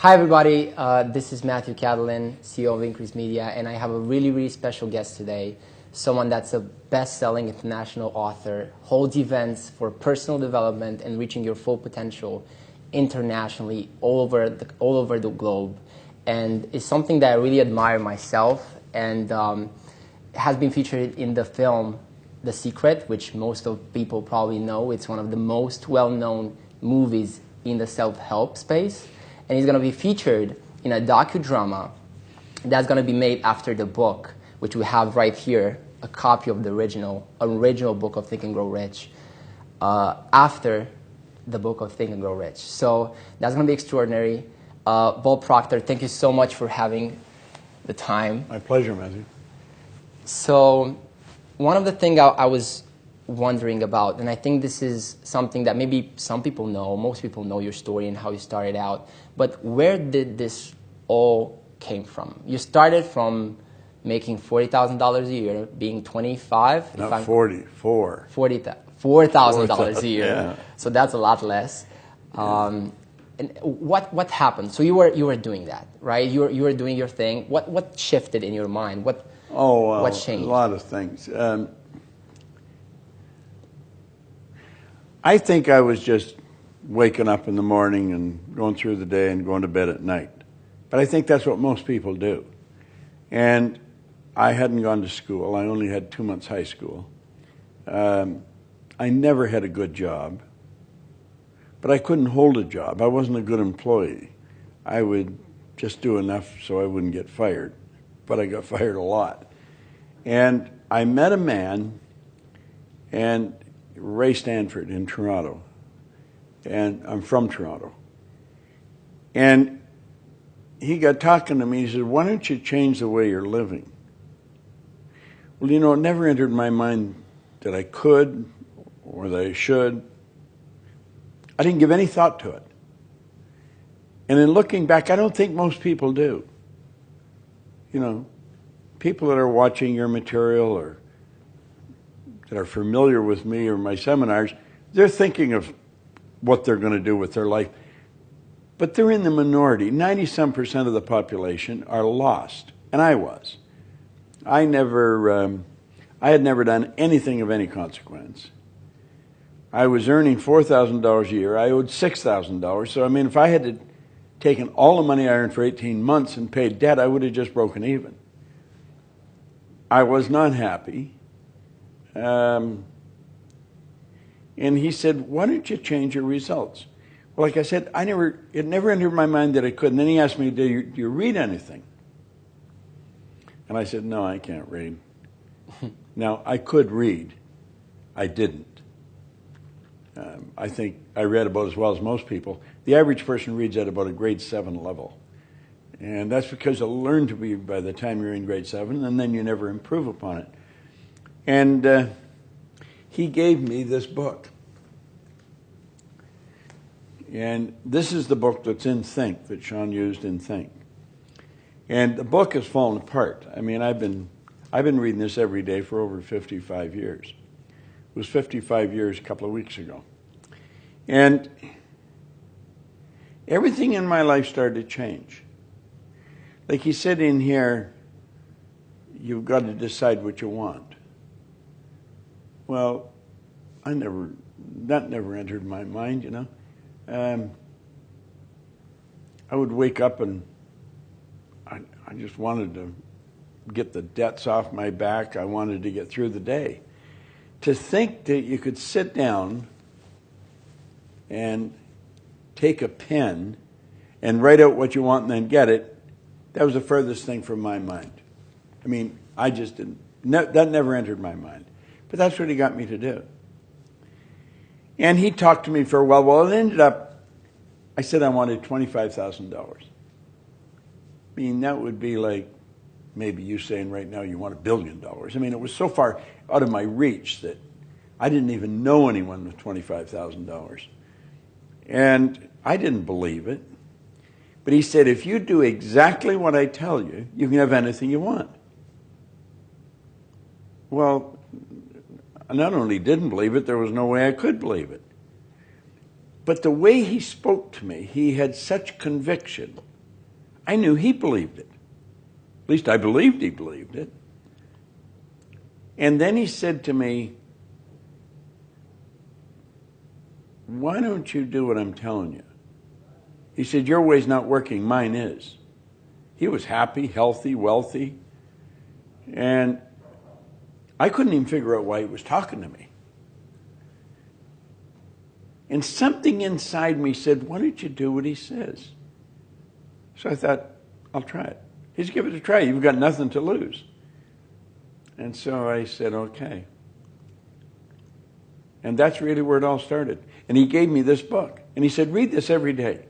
Hi, everybody. This is Matthew Catalin, CEO of Increase Media, and I have a really, really special guest today. Someone that's a best-selling international author, holds events for personal development and reaching your full potential internationally, all over the globe, and is something that I really admire myself, and has been featured in the film The Secret, which most of people probably know. It's one of the most well-known movies in the self-help space. And he's going to be featured in a docudrama that's going to be made after the book, which we have right here, a copy of the original book of Think and Grow Rich, after the book of Think and Grow Rich. So that's going to be extraordinary. Bob Proctor, thank you so much for having the time. My pleasure, Matthew. So one of the things I was wondering about, and I think this is something that maybe some people know, most people know your story and how you started out, but where did this all came from? You started from making $40,000 a year, being 25? Not 40, $4,000 a year. Yeah. So that's a lot less. And what happened? So you were doing that, right? You were doing your thing. What shifted in your mind? What changed? A lot of things. I think I was just waking up in the morning and going through the day and going to bed at night. But I think that's what most people do. And I hadn't gone to school. I only had 2 months high school. I never had a good job. But I couldn't hold a job. I wasn't a good employee. I would just do enough so I wouldn't get fired. But I got fired a lot. And I met a man, and Ray Stanford in Toronto, and I'm from Toronto. And he got talking to me. He said, "Why don't you change the way you're living?" Well, you know, it never entered my mind that I could or that I should. I didn't give any thought to it. And in looking back, I don't think most people do. You know, people that are watching your material or that are familiar with me or my seminars, they're thinking of what they're going to do with their life. But they're in the minority. 90-some% of the population are lost. And I was. I had never done anything of any consequence. I was earning $4,000 a year. I owed $6,000. So, I mean, if I had taken all the money I earned for 18 months and paid debt, I would have just broken even. I was not happy. And he said, "Why don't you change your results?" Well, like I said, it never entered my mind that I could. And then he asked me, do you read anything? And I said, "No, I can't read." Now, I could read. I didn't. I think I read about as well as most people. The average person reads at about a grade 7 level. And that's because you learn to read by the time you're in grade 7, and then you never improve upon it. And he gave me this book. And this is the book that's in Think, that Sean used in Think. And the book has fallen apart. I mean, I've been reading this every day for over 55 years. It was 55 years a couple of weeks ago. And everything in my life started to change. Like he said in here, you've got to decide what you want. Well, that never entered my mind, you know. I would wake up and I just wanted to get the debts off my back. I wanted to get through the day. To think that you could sit down and take a pen and write out what you want and then get it, that was the furthest thing from my mind. I mean, I just didn't, that never entered my mind. But that's what he got me to do. And he talked to me for a while. Well, it ended up, I said I wanted $25,000. I mean, that would be like maybe you saying right now you want $1 billion. I mean, it was so far out of my reach that I didn't even know anyone with $25,000. And I didn't believe it. But he said, if you do exactly what I tell you, you can have anything you want. Well, I not only didn't believe it, there was no way I could believe it. But the way he spoke to me, he had such conviction. I knew he believed it. At least I believed he believed it. And then he said to me, why don't you do what I'm telling you? He said, your way's not working, mine is. He was happy, healthy, wealthy. And I couldn't even figure out why he was talking to me. And something inside me said, why don't you do what he says? So I thought, I'll try it. Just give it a try. You've got nothing to lose. And so I said, okay. And that's really where it all started. And he gave me this book. And he said, read this every day.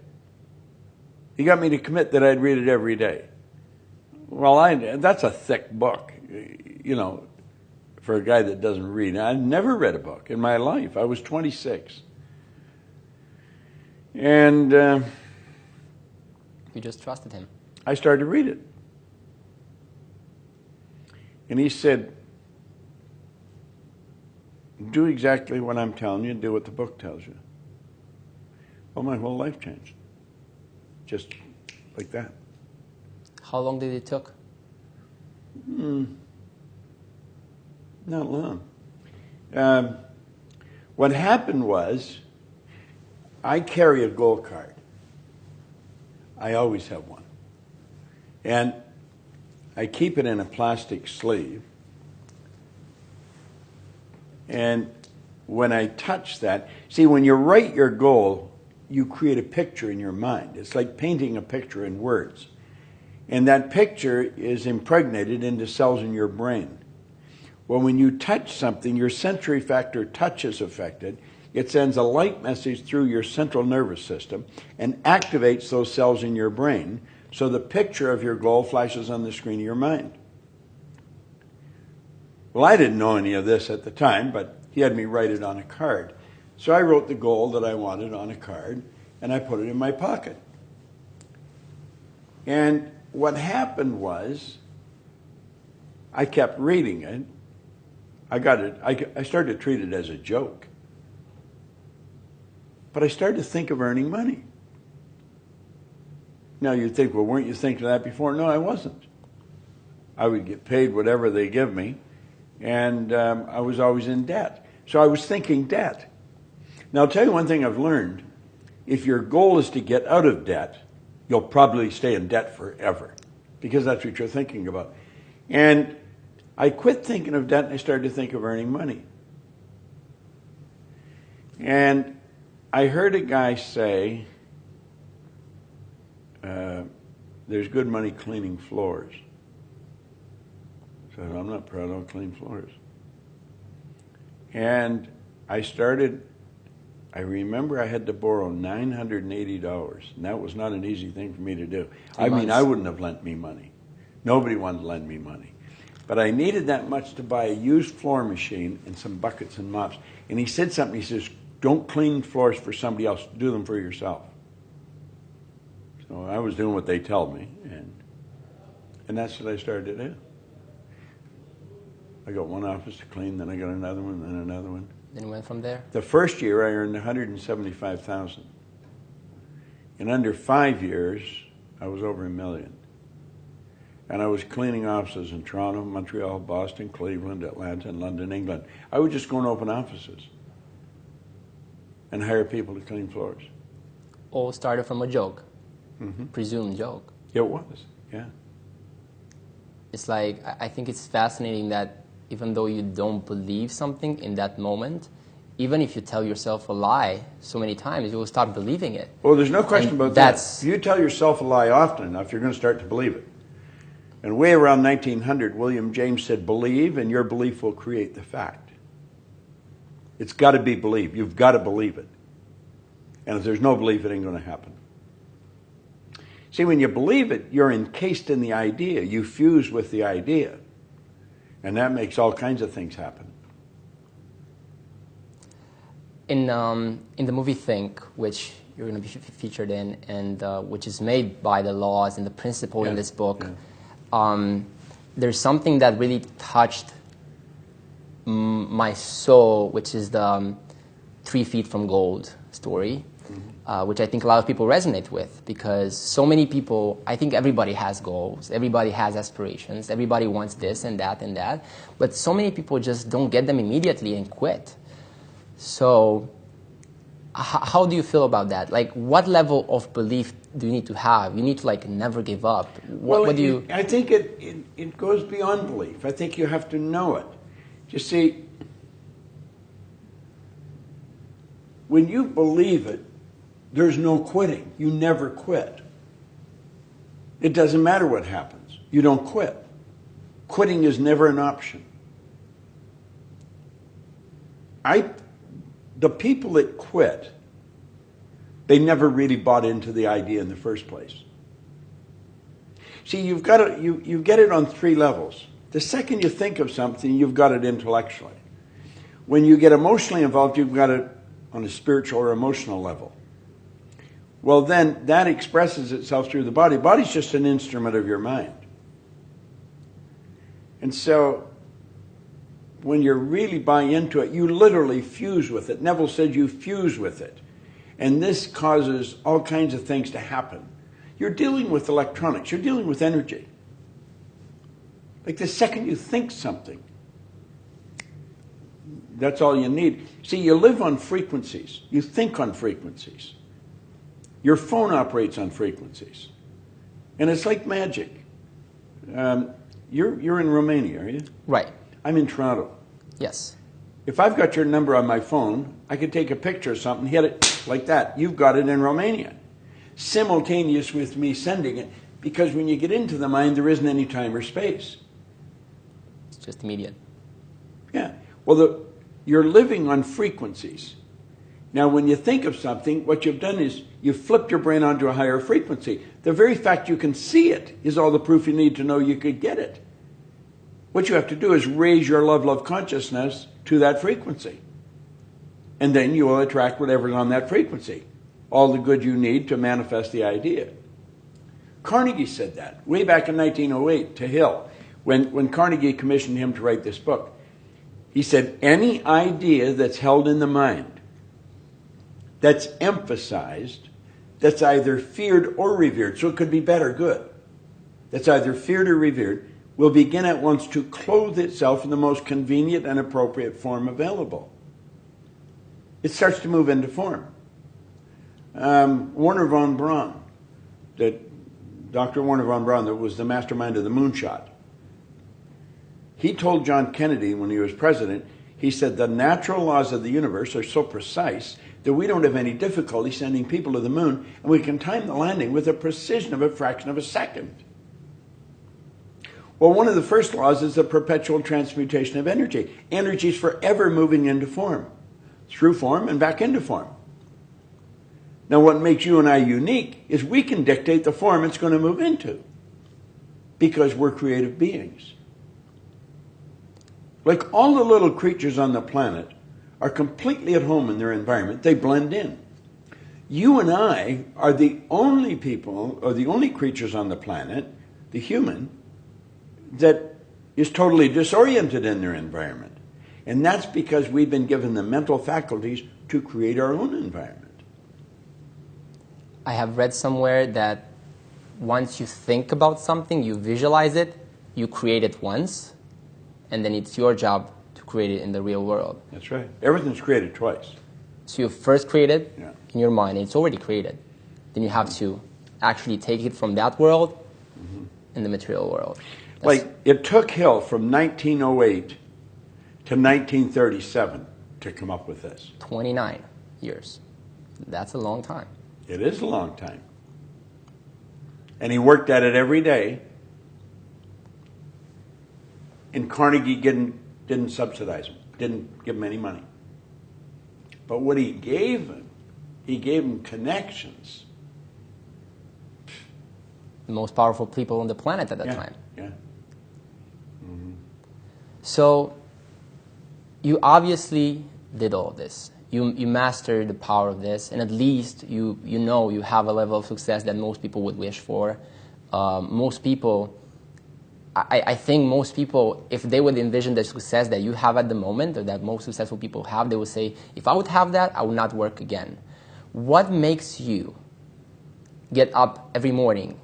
He got me to commit that I'd read it every day. Well, that's a thick book, you know, for a guy that doesn't read. I've never read a book in my life. I was 26. And you just trusted him. I started to read it. And he said, do exactly what I'm telling you, do what the book tells you. Well, my whole life changed. Just like that. How long did it took? Not long. What happened was, I carry a goal card. I always have one. And I keep it in a plastic sleeve. And when I touch that, see, when you write your goal, you create a picture in your mind. It's like painting a picture in words. And that picture is impregnated into cells in your brain. Well, when you touch something, your sensory factor touch is affected. It sends a light message through your central nervous system and activates those cells in your brain, so the picture of your goal flashes on the screen of your mind. Well, I didn't know any of this at the time, but he had me write it on a card. So I wrote the goal that I wanted on a card, and I put it in my pocket. And what happened was, I kept reading it. I started to treat it as a joke. But I started to think of earning money. Now you'd think, well, weren't you thinking of that before? No, I wasn't. I would get paid whatever they give me, and I was always in debt. So I was thinking debt. Now I'll tell you one thing I've learned. If your goal is to get out of debt, you'll probably stay in debt forever, because that's what you're thinking about. And I quit thinking of debt and I started to think of earning money. And I heard a guy say, there's good money cleaning floors. So I'm not proud, I'll clean floors. And I remember I had to borrow $980, and that was not an easy thing for me to do. I mean, I wouldn't have lent me money. Nobody wanted to lend me money. But I needed that much to buy a used floor machine and some buckets and mops. And he said something, he says, don't clean floors for somebody else, do them for yourself. So I was doing what they told me, and that's what I started to do. I got one office to clean, then I got another one, then another one. Then went from there? The first year I earned $175,000. In under 5 years, I was over $1 million. And I was cleaning offices in Toronto, Montreal, Boston, Cleveland, Atlanta, and London, England. I would just go and open offices and hire people to clean floors. All started from a joke, presumed joke. It was, yeah. It's like, I think it's fascinating that even though you don't believe something in that moment, even if you tell yourself a lie so many times, you will start believing it. Well, there's no question about that. If you tell yourself a lie often enough, you're going to start to believe it. And way around 1900, William James said, believe, and your belief will create the fact. It's got to be believed. You've got to believe it. And if there's no belief, it ain't going to happen. See, when you believe it, you're encased in the idea. You fuse with the idea. And that makes all kinds of things happen. In the movie Think, which you're going to be featured in, and which is made by the laws and the principle in this book, there's something that really touched my soul, which is the 3 feet from gold story. which I think a lot of people resonate with, because so many people, I think everybody has goals, everybody has aspirations, everybody wants this and that, but so many people just don't get them immediately and quit. So how do you feel about that? Like, what level of belief do you need to have? You need to, like, never give up. What do you... I think it goes beyond belief. I think you have to know it. You see, when you believe it, there's no quitting. You never quit. It doesn't matter what happens. You don't quit. Quitting is never an option. The people that quit, they never really bought into the idea in the first place. See, you get it on three levels. The second you think of something, you've got it intellectually. When you get emotionally involved, you've got it on a spiritual or emotional level. Well, then that expresses itself through the body. Body's just an instrument of your mind. And so when you really buy into it, you literally fuse with it. Neville said you fuse with it. And this causes all kinds of things to happen. You're dealing with electronics. You're dealing with energy. Like the second you think something, that's all you need. See, you live on frequencies. You think on frequencies. Your phone operates on frequencies. And it's like magic. You're in Romania, are you? Right. I'm in Toronto. Yes. If I've got your number on my phone, I could take a picture of something, hit it like that. You've got it in Romania. Simultaneous with me sending it, because when you get into the mind, there isn't any time or space. It's just immediate. Yeah. Well, you're living on frequencies. Now, when you think of something, what you've done is you've flipped your brain onto a higher frequency. The very fact you can see it is all the proof you need to know you could get it. What you have to do is raise your level of consciousness to that frequency. And then you will attract whatever's on that frequency. All the good you need to manifest the idea. Carnegie said that way back in 1908 to Hill. When Carnegie commissioned him to write this book, he said, any idea that's held in the mind, that's emphasized, that's either feared or revered, so it could be bad or good, that's either feared or revered, will begin at once to clothe itself in the most convenient and appropriate form available. It starts to move into form. Werner von Braun, Dr. Werner von Braun, that was the mastermind of the moonshot, he told John Kennedy when he was president, he said, the natural laws of the universe are so precise that we don't have any difficulty sending people to the moon, and we can time the landing with a precision of a fraction of a second. Well, one of the first laws is the perpetual transmutation of energy. Energy is forever moving into form, through form and back into form. Now, what makes you and I unique is we can dictate the form it's going to move into, because we're creative beings. Like all the little creatures on the planet are completely at home in their environment. They blend in. You and I are the only people, or the only creatures on the planet, the human, that is totally disoriented in their environment. And that's because we've been given the mental faculties to create our own environment. I have read somewhere that once you think about something, you visualize it, you create it once, and then it's your job to create it in the real world. That's right. Everything's created twice. So you first create it Yeah. in your mind, and it's already created. Then you have to actually take it from that world in the material world. Like, it took Hill from 1908 to 1937 to come up with this. 29 years. That's a long time. It is a long time. And he worked at it every day. And Carnegie didn't subsidize him, didn't give him any money. But what he gave him connections. The most powerful people on the planet at that Yeah, time. yeah. So you obviously did all this. You mastered the power of this, and at least you know you have a level of success that most people would wish for. Most people, I think most people, if they would envision the success that you have at the moment, or that most successful people have, they would say, if I would have that, I would not work again. What makes you get up every morning?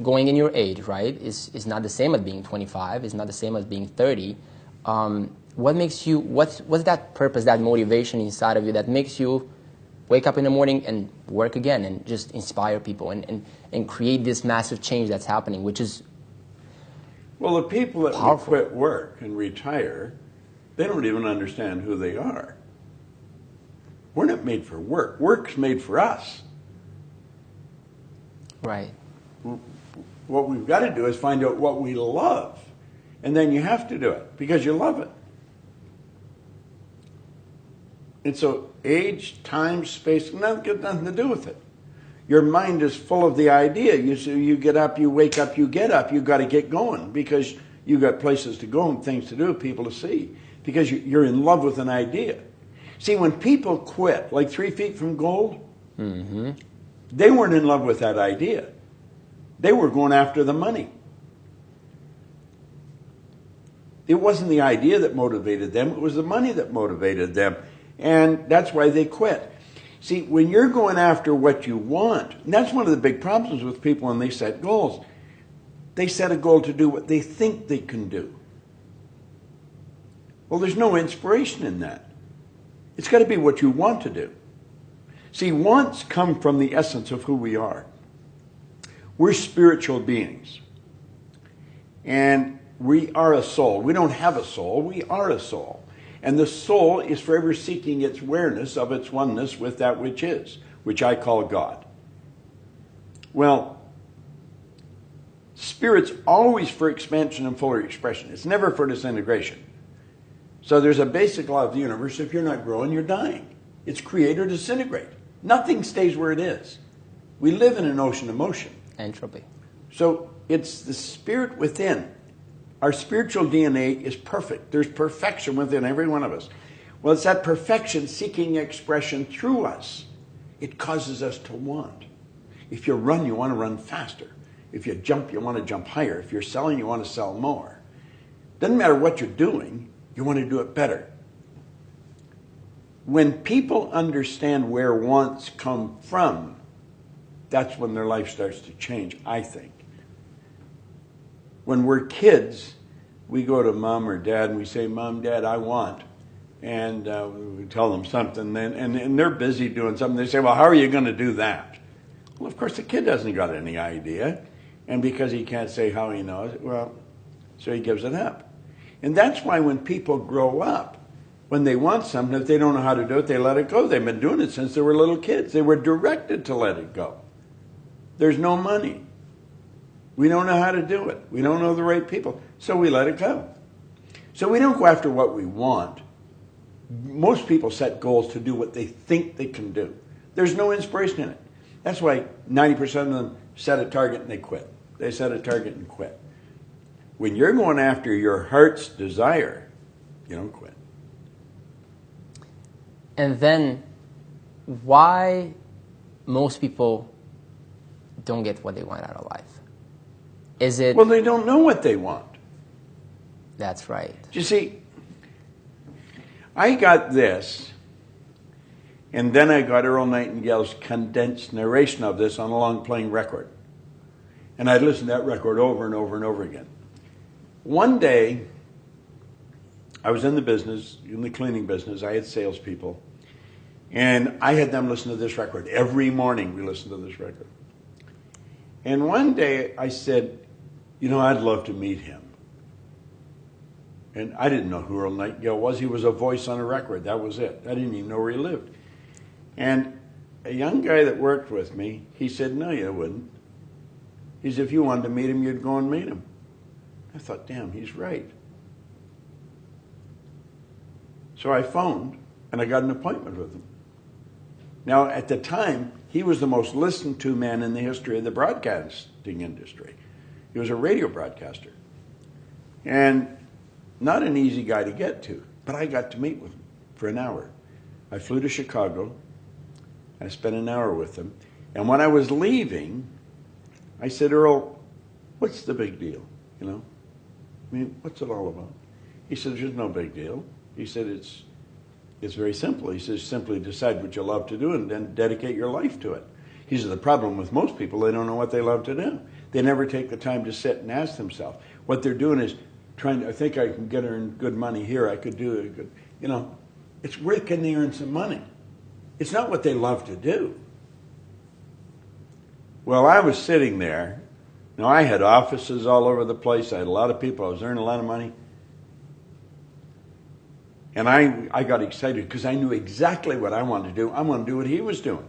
Going in your age, right, is not the same as being 25, is not the same as being 30. What makes you, what's that purpose, that motivation inside of you that makes you wake up in the morning and work again and just inspire people and create this massive change that's happening, which is well, the people that powerful. quit work and retire, they don't even understand who they are. We're not made for work. Work's made for us. Right. What we've got to do is find out what we love. And then you have to do it because you love it. And so age, time, space, got nothing to do with it. Your mind is full of the idea. You get up, you wake up, you get up. You've got to get going because you've got places to go and things to do, people to see. Because you're in love with an idea. See, when people quit, like 3 Feet from Gold, they weren't in love with that idea. They were going after the money. It wasn't the idea that motivated them. It was the money that motivated them. And that's why they quit. See, when you're going after what you want, and that's one of the big problems with people when they set goals. They set a goal to do what they think they can do. Well, there's no inspiration in that. It's got to be what you want to do. See, wants come from the essence of who we are. We're spiritual beings. And we are a soul. We don't have a soul. We are a soul. And the soul is forever seeking its awareness of its oneness with that which is, which I call God. Well, spirit's always for expansion and fuller expression. It's never for disintegration. So there's a basic law of the universe. If you're not growing, you're dying. It's create or disintegrate. Nothing stays where it is. We live in an ocean of motion. Entropy. So it's the spirit within. Our spiritual DNA is perfect. There's perfection within every one of us. Well, it's that perfection seeking expression through us. It causes us to want. If you run, you want to run faster. If you jump, you want to jump higher. If you're selling, you want to sell more. Doesn't matter what you're doing, you want to do it better. When people understand where wants come from, that's when their life starts to change, I think. When we're kids, we go to mom or dad and we say, Mom, Dad, I want. And we tell them something, and they're busy doing something. They say, well, how are you going to do that? Well, of course, the kid hasn't got any idea. And because he can't say how he knows, well, so he gives it up. And that's why when people grow up, when they want something, if they don't know how to do it, they let it go. They've been doing it since they were little kids. They were directed to let it go. There's no money. We don't know how to do it. We don't know the right people. So we let it go. So we don't go after what we want. Most people set goals to do what they think they can do. There's no inspiration in it. That's why 90% of them set a target and they quit. They set a target and quit. When you're going after your heart's desire, you don't quit. And then why most people don't get what they want out of life? Is it... Well, they don't know what they want. That's right. You see, I got this, and then I got Earl Nightingale's condensed narration of this on a long playing record. And I'd listen to that record over and over and over again. One day, I was in the business, in the cleaning business. I had salespeople. And I had them listen to this record. Every morning we listened to this record. And one day I said, you know, I'd love to meet him. And I didn't know who Earl Nightingale was. He was a voice on a record. That was it. I didn't even know where he lived. And a young guy that worked with me, he said, no, you wouldn't. He said, if you wanted to meet him, you'd go and meet him. I thought, damn, he's right. So I phoned, and I got an appointment with him. Now, at the time, he was the most listened to man in the history of the broadcasting industry. He was a radio broadcaster. And not an easy guy to get to, but I got to meet with him for an hour. I flew to Chicago. I spent an hour with him. And when I was leaving, I said, Earl, what's the big deal? You know? I mean, what's it all about? He said, there's no big deal. He said, it's It's very simple. He says, simply decide what you love to do and then dedicate your life to it. He says, the problem with most people, they don't know what they love to do. They never take the time to sit and ask themselves. What they're doing is trying to, I think I can get earn good money here. I could do it. You know, it's where can they earn some money? It's not what they love to do. Well, I was sitting there. Now, I had offices all over the place. I had a lot of people. I was earning a lot of money. And I got excited because I knew exactly what I wanted to do. I wanted to do what he was doing.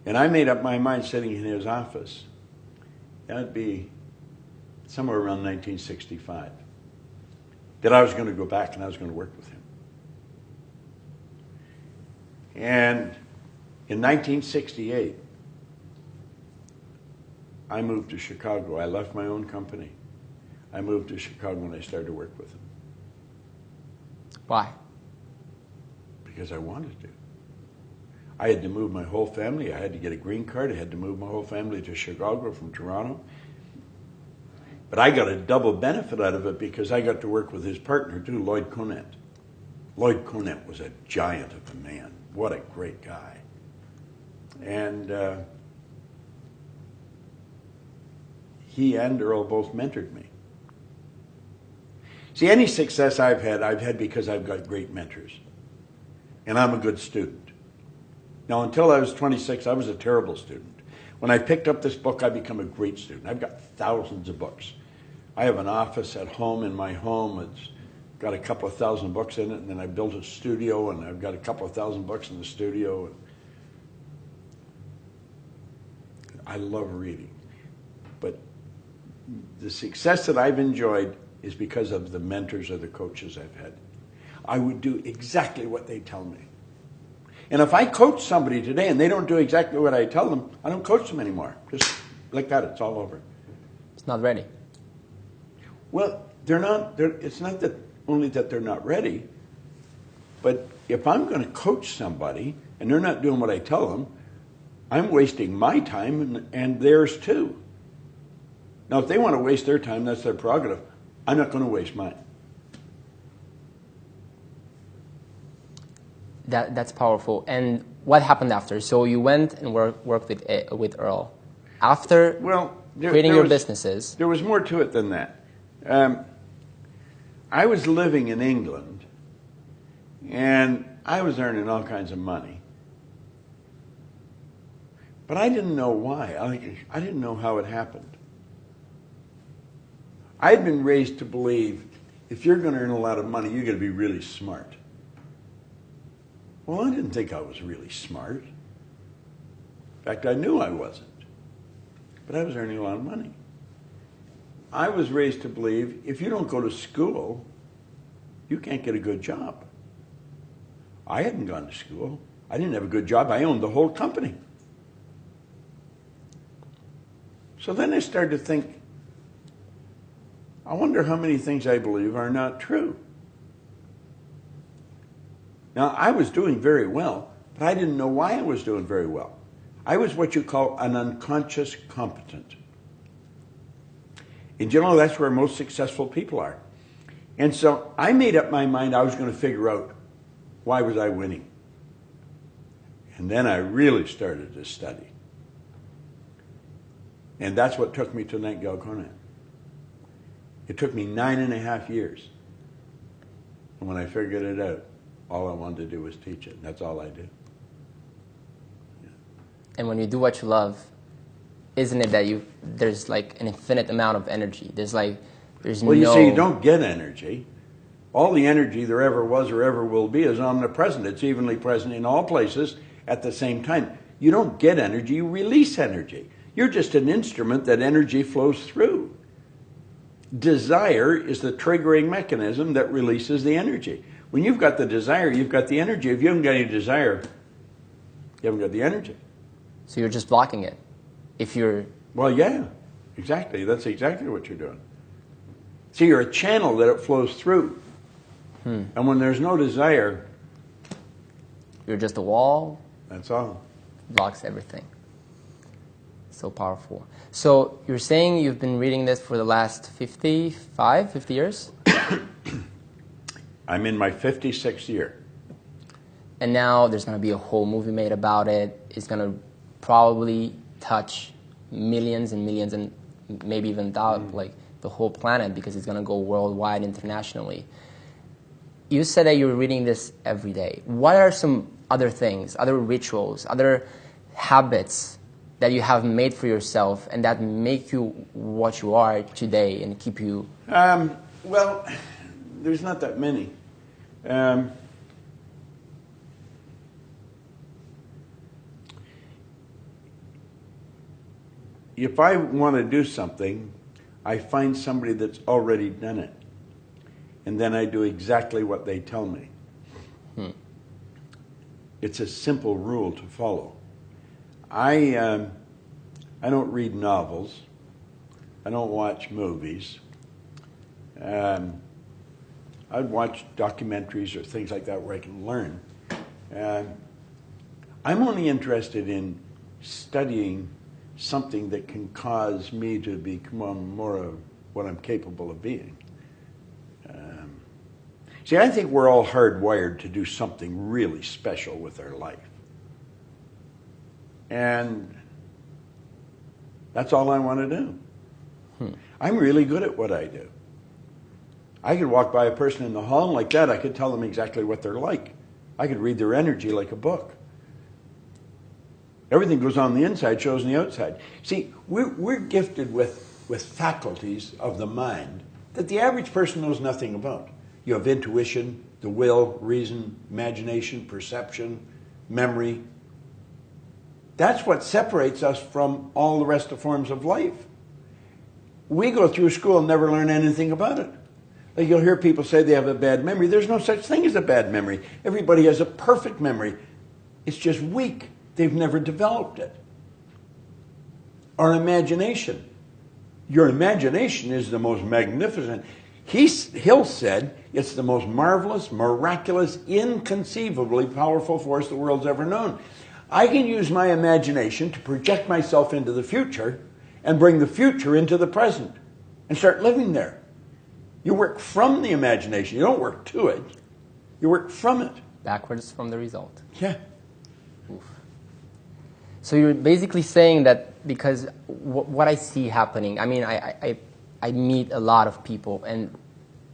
And I made up my mind sitting in his office. That would be somewhere around 1965. That I was going to go back and I was going to work with him. And in 1968, I moved to Chicago. I left my own company. I moved to Chicago and I started to work with him. Why? Because I wanted to. I had to move my whole family. I had to get a green card. I had to move my whole family to Chicago from Toronto. But I got a double benefit out of it because I got to work with his partner too, Lloyd Conant. Lloyd Conant was a giant of a man. What a great guy. And he and Earl both mentored me. See, any success I've had because I've got great mentors. And I'm a good student. Now, until I was 26, I was a terrible student. When I picked up this book, I became a great student. I've got thousands of books. I have an office at home in my home. It's got a couple of thousand books in it, and then I built a studio, and I've got a couple of thousand books in the studio. I love reading. But the success that I've enjoyed is because of the mentors or the coaches I've had. I would do exactly what they tell me. And if I coach somebody today and they don't do exactly what I tell them, I don't coach them anymore. Just like that, it's all over. It's not ready. Well, it's not that only that they're not ready, but if I'm going to coach somebody and they're not doing what I tell them, I'm wasting my time and theirs too. Now, if they want to waste their time, that's their prerogative. I'm not going to waste mine. That's powerful. And what happened after? So you went and worked with Earl. After creating your businesses. There was more to it than that. I was living in England, and I was earning all kinds of money. But I didn't know why. I didn't know how it happened. I'd been raised to believe if you're going to earn a lot of money, you're going to be really smart. Well, I didn't think I was really smart. In fact, I knew I wasn't. But I was earning a lot of money. I was raised to believe if you don't go to school, you can't get a good job. I hadn't gone to school. I didn't have a good job. I owned the whole company. So then I started to think, I wonder how many things I believe are not true. Now, I was doing very well, but I didn't know why I was doing very well. I was what you call an unconscious competent. In general, that's where most successful people are. And so I made up my mind I was going to figure out why was I winning. And then I really started to study. And that's what took me to Nightingale Conant. It took me 9.5 years. And when I figured it out, all I wanted to do was teach it. And that's all I do. Yeah. And when you do what you love, isn't it that there's like an infinite amount of energy? Well, you see, you don't get energy. All the energy there ever was or ever will be is omnipresent. It's evenly present in all places at the same time. You don't get energy, you release energy. You're just an instrument that energy flows through. Desire is the triggering mechanism that releases the energy. When you've got the desire, you've got the energy. If you haven't got any desire, you haven't got the energy. So you're just blocking it. Well, yeah, exactly. That's exactly what you're doing. See, you're a channel that it flows through. And when there's no desire, you're just a wall. That's all. Blocks everything. So powerful. So you're saying you've been reading this for the last 50 years? I'm in my 56th year. And now there's going to be a whole movie made about it. It's going to probably touch millions and millions and maybe even like the whole planet, because it's going to go worldwide, internationally. You said that you're reading this every day. What are some other things, other rituals, other habits that you have made for yourself and that make you what you are today and keep you? Well, there's not that many. If I want to do something, I find somebody that's already done it, and then I do exactly what they tell me. It's a simple rule to follow. I don't read novels. I don't watch movies. I'd watch documentaries or things like that where I can learn. I'm only interested in studying something that can cause me to become more of what I'm capable of being. See, I think we're all hardwired to do something really special with our life. And that's all I want to do. I'm really good at what I do. I could walk by a person in the hall and like that, I could tell them exactly what they're like. I could read their energy like a book. Everything goes on the inside, shows on the outside. See, we're gifted with faculties of the mind that the average person knows nothing about. You have intuition, the will, reason, imagination, perception, memory. That's what separates us from all the rest of forms of life. We go through school and never learn anything about it. Like you'll hear people say they have a bad memory. There's no such thing as a bad memory. Everybody has a perfect memory. It's just weak. They've never developed it. Our imagination. Your imagination is the most magnificent. Hill said it's the most marvelous, miraculous, inconceivably powerful force the world's ever known. I can use my imagination to project myself into the future and bring the future into the present and start living there. You work from the imagination. You don't work to it. You work from it. Backwards from the result. Yeah. Oof. So you're basically saying that because what I see happening, I mean, I meet a lot of people and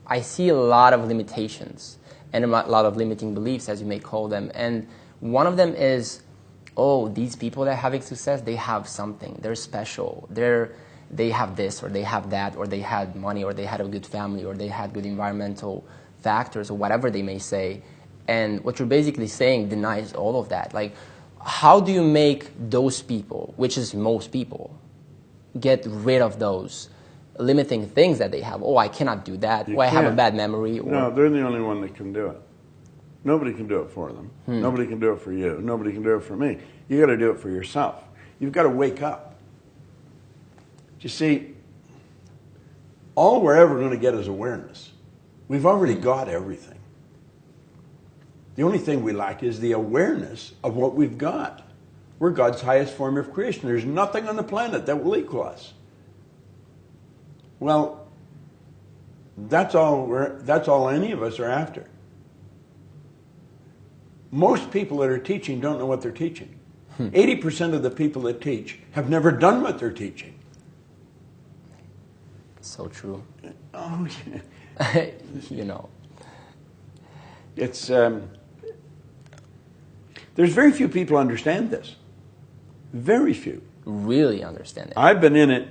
I see a lot of limitations and a lot of limiting beliefs, as you may call them. And one of them is, oh, these people that are having success, they have something. They're special. They have this or they have that, or they had money, or they had a good family, or they had good environmental factors, or whatever they may say. And what you're basically saying denies all of that. Like, how do you make those people, which is most people, get rid of those limiting things that they have? Oh, I cannot do that. I have a bad memory. Or... No, they're the only one that can do it. Nobody can do it for them. Nobody can do it for you. Nobody can do it for me. You got to do it for yourself. You've got to wake up. You see, all we're ever going to get is awareness. We've already got everything. The only thing we lack is the awareness of what we've got. We're God's highest form of creation. There's nothing on the planet that will equal us. Well, that's all any of us are after. Most people that are teaching don't know what they're teaching. 80% of the people that teach have never done what they're teaching. So true. Oh, yeah. You know. It's, there's very few people who understand this. Very few. Really understand it. I've been in it.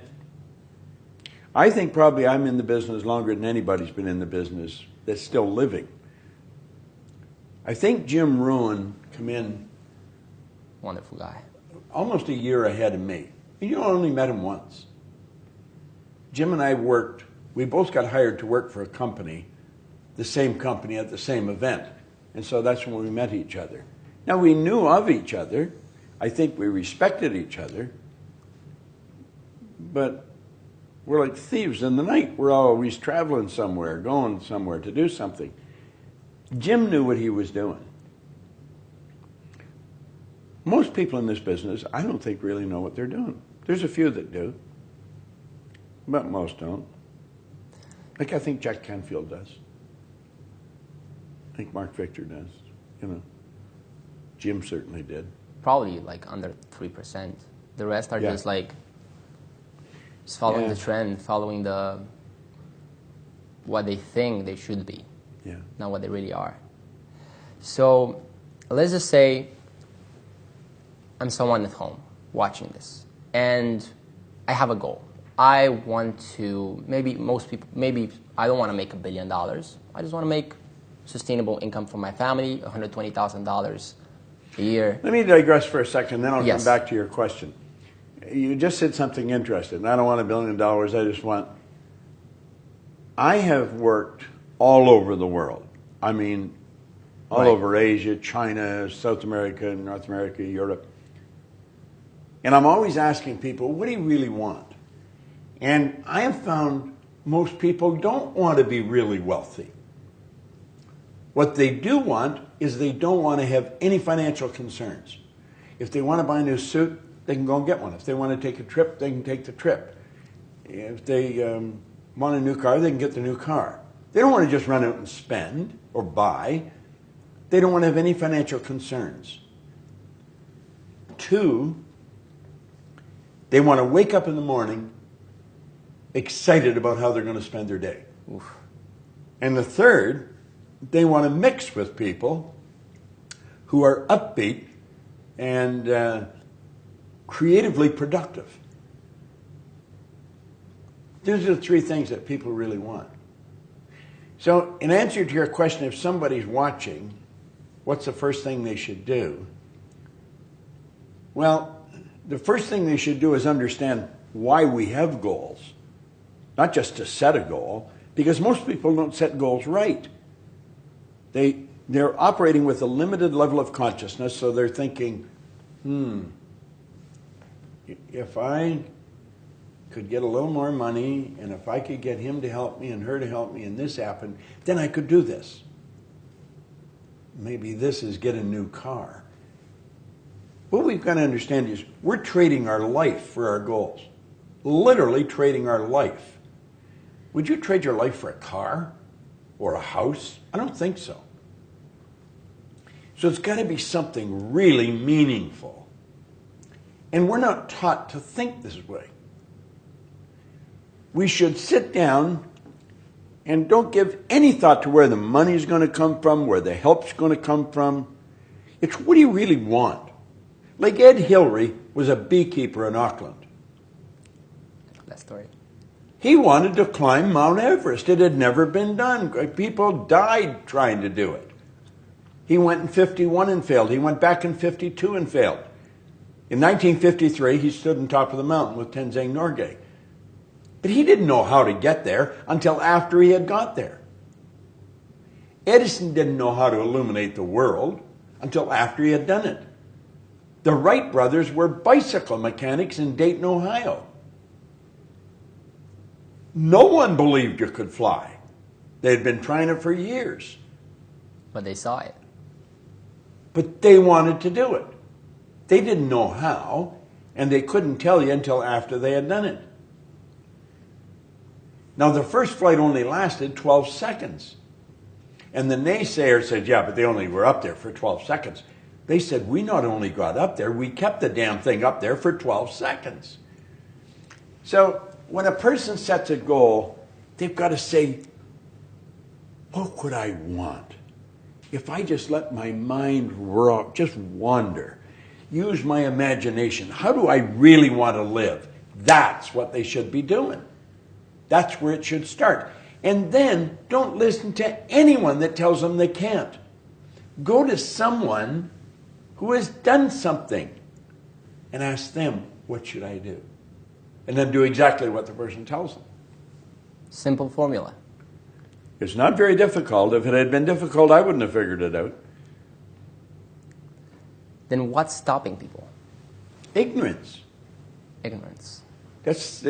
I think probably I'm in the business longer than anybody's been in the business that's still living. I think Jim Rohn come in. Wonderful guy. Almost a year ahead of me. And you only met him once. Jim and I worked. We both got hired to work for a company, the same company at the same event. And so that's when we met each other. Now, we knew of each other. I think we respected each other. But we're like thieves in the night. We're always traveling somewhere, going somewhere to do something. Jim knew what he was doing. Most people in this business, I don't think really know what they're doing. There's a few that do, but most don't. Like I think Jack Canfield does. I think Mark Victor does, you know. Jim certainly did. Probably like under 3%. The rest are just like just following the trend, following what they think they should be, not what they really are. So let's just say I'm someone at home watching this, and I have a goal. I want to, maybe I don't want to make $1 billion. I just want to make sustainable income for my family, $120,000 a year. Let me digress for a second, then I'll come back to your question. You just said something interesting. I don't want $1 billion, I have worked all over the world. I mean, all over Asia, China, South America, North America, Europe. And I'm always asking people, what do you really want? And I have found most people don't want to be really wealthy. What they do want is they don't want to have any financial concerns. If they want to buy a new suit, they can go and get one. If they want to take a trip, they can take the trip. If they want a new car, they can get the new car. They don't want to just run out and spend or buy. They don't want to have any financial concerns. 2, they want to wake up in the morning excited about how they're going to spend their day. Oof. And the 3rd, they want to mix with people who are upbeat and creatively productive. Those are the 3 things that people really want. So in answer to your question, if somebody's watching, what's the first thing they should do? Well, the first thing they should do is understand why we have goals. Not just to set a goal, because most people don't set goals right. They're operating with a limited level of consciousness, so they're thinking, if I could get a little more money, and if I could get him to help me and her to help me, and this happened, then I could do this. Maybe this is get a new car. What we've got to understand is we're trading our life for our goals. Literally trading our life. Would you trade your life for a car or a house? I don't think so. So it's got to be something really meaningful. And we're not taught to think this way. We should sit down and don't give any thought to where the money's going to come from, where the help's going to come from. It's what do you really want? Like Ed Hillary was a beekeeper in Auckland. That story. He wanted to climb Mount Everest. It had never been done. People died trying to do it. He went in 51 and failed. He went back in 52 and failed. In 1953, he stood on top of the mountain with Tenzing Norgay. But he didn't know how to get there until after he had got there. Edison didn't know how to illuminate the world until after he had done it. The Wright brothers were bicycle mechanics in Dayton, Ohio. No one believed you could fly. They had been trying it for years. But they saw it. But they wanted to do it. They didn't know how, and they couldn't tell you until after they had done it. Now, the first flight only lasted 12 seconds. And the naysayer said, yeah, but they only were up there for 12 seconds. They said, we not only got up there, we kept the damn thing up there for 12 seconds. So when a person sets a goal, they've got to say, what could I want? If I just let my mind just wander, use my imagination, how do I really want to live? That's what they should be doing. That's where it should start. And then don't listen to anyone that tells them they can't. Go to someone who has done something and ask them, what should I do? And then do exactly what the person tells them. Simple formula. It's not very difficult. If it had been difficult, I wouldn't have figured it out. Then what's stopping people? Ignorance. Ignorance. That's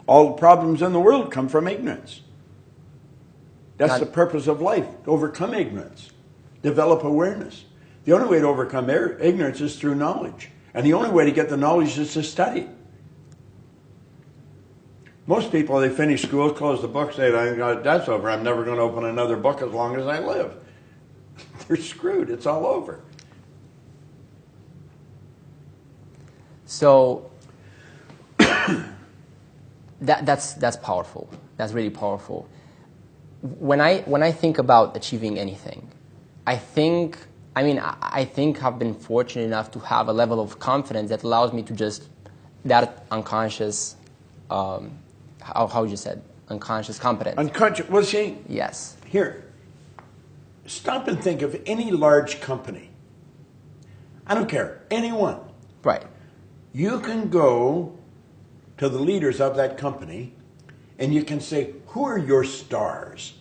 all the problems in the world come from ignorance. That's the purpose of life, to overcome ignorance, develop awareness. The only way to overcome ignorance is through knowledge. And the only way to get the knowledge is to study. Most people, they finish school, close the book, say, that's over, I'm never going to open another book as long as I live. you're screwed. It's all over. So that's powerful. That's really powerful. When I think about achieving anything, I think I've been fortunate enough to have a level of confidence that allows me to just, that unconscious, how you said, unconscious competence. Unconscious. Well, see, Yes. here, stop and think of any large company. I don't care, anyone. Right. You can go to the leaders of that company and you can say, who are your stars?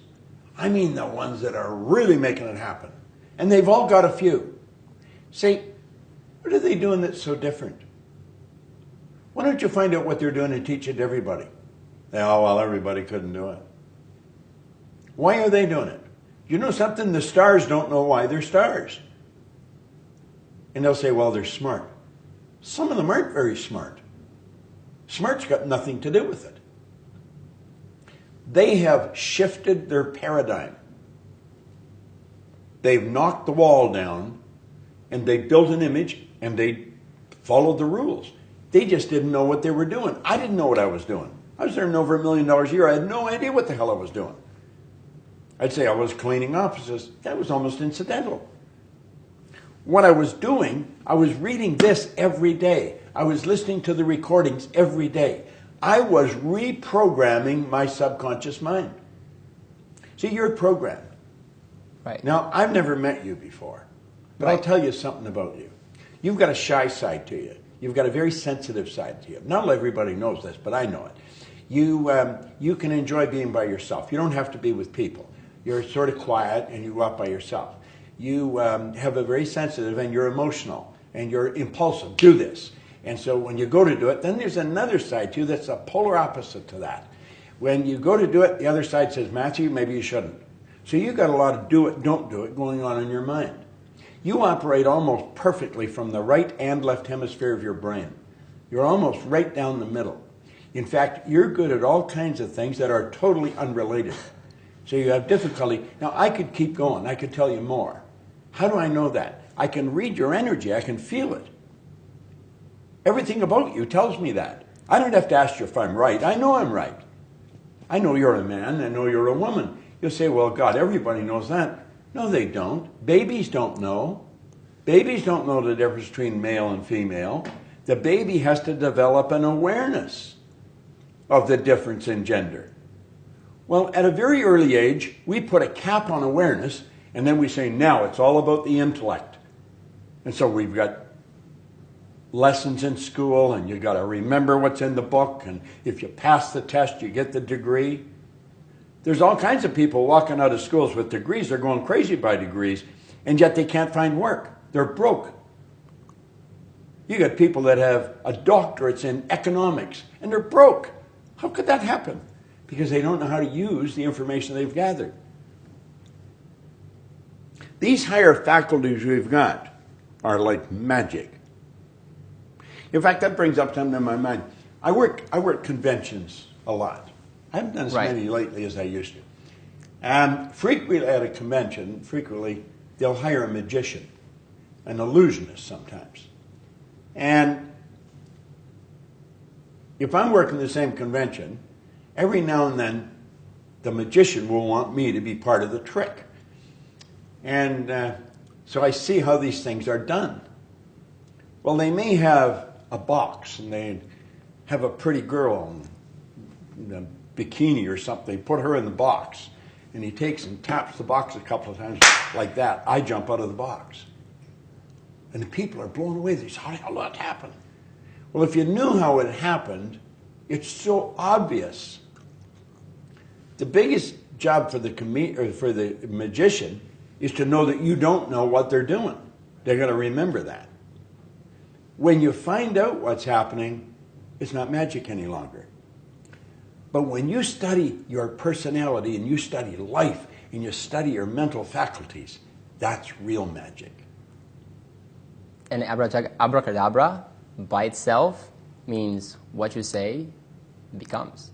I mean the ones that are really making it happen. And they've all got a few. Say, what are they doing that's so different? Why don't you find out what they're doing and teach it to everybody? Oh, well, everybody couldn't do it. Why are they doing it? You know something? The stars don't know why they're stars. And they'll say, well, they're smart. Some of them aren't very smart. Smart's got nothing to do with it. They have shifted their paradigm. They've knocked the wall down and they built an image and they followed the rules. They just didn't know what they were doing. I didn't know what I was doing. I was earning over $1 million a year. I had no idea what the hell I was doing. I'd say I was cleaning offices. That was almost incidental. What I was doing, I was reading this every day. I was listening to the recordings every day. I was reprogramming my subconscious mind. See, you're programmed. Right. Now, I've never met you before, but I'll tell you something about you. You've got a shy side to you. You've got a very sensitive side to you. Not everybody knows this, but I know it. You can enjoy being by yourself. You don't have to be with people. You're sort of quiet and you go out by yourself. You have a very sensitive and you're emotional and you're impulsive. Do this. And so when you go to do it, then there's another side to you that's a polar opposite to that. When you go to do it, the other side says, Matthew, maybe you shouldn't. So you've got a lot of do it, don't do it going on in your mind. You operate almost perfectly from the right and left hemisphere of your brain. You're almost right down the middle. In fact, you're good at all kinds of things that are totally unrelated. So you have difficulty. Now, I could keep going. I could tell you more. How do I know that? I can read your energy. I can feel it. Everything about you tells me that. I don't have to ask you if I'm right. I know I'm right. I know you're a man. I know you're a woman. You'll say, well, God, everybody knows that. No, they don't. Babies don't know. Babies don't know the difference between male and female. The baby has to develop an awareness of the difference in gender. Well, at a very early age, we put a cap on awareness, and then we say, now it's all about the intellect. And so we've got lessons in school, and you've got to remember what's in the book, and if you pass the test, you get the degree. There's all kinds of people walking out of schools with degrees. They're going crazy by degrees, and yet they can't find work. They're broke. You got people that have a doctorate in economics, and they're broke. How could that happen? Because they don't know how to use the information they've gathered. These higher faculties we've got are like magic. In fact, that brings up something in my mind. I work conventions a lot. I haven't done as many lately as I used to. Frequently at a convention, they'll hire a magician, an illusionist sometimes. And if I'm working the same convention, every now and then the magician will want me to be part of the trick. And so I see how these things are done. Well, they may have a box and they have a pretty girl in a bikini or something. They put her in the box and he takes and taps the box a couple of times like that. I jump out of the box. And the people are blown away. They say, how the hell did that happen? Well, if you knew how it happened, it's so obvious. The biggest job for the magician is to know that you don't know what they're doing. They're going to remember that. When you find out what's happening, it's not magic any longer. But when you study your personality and you study life and you study your mental faculties, that's real magic. And abracadabra by itself means what you say becomes.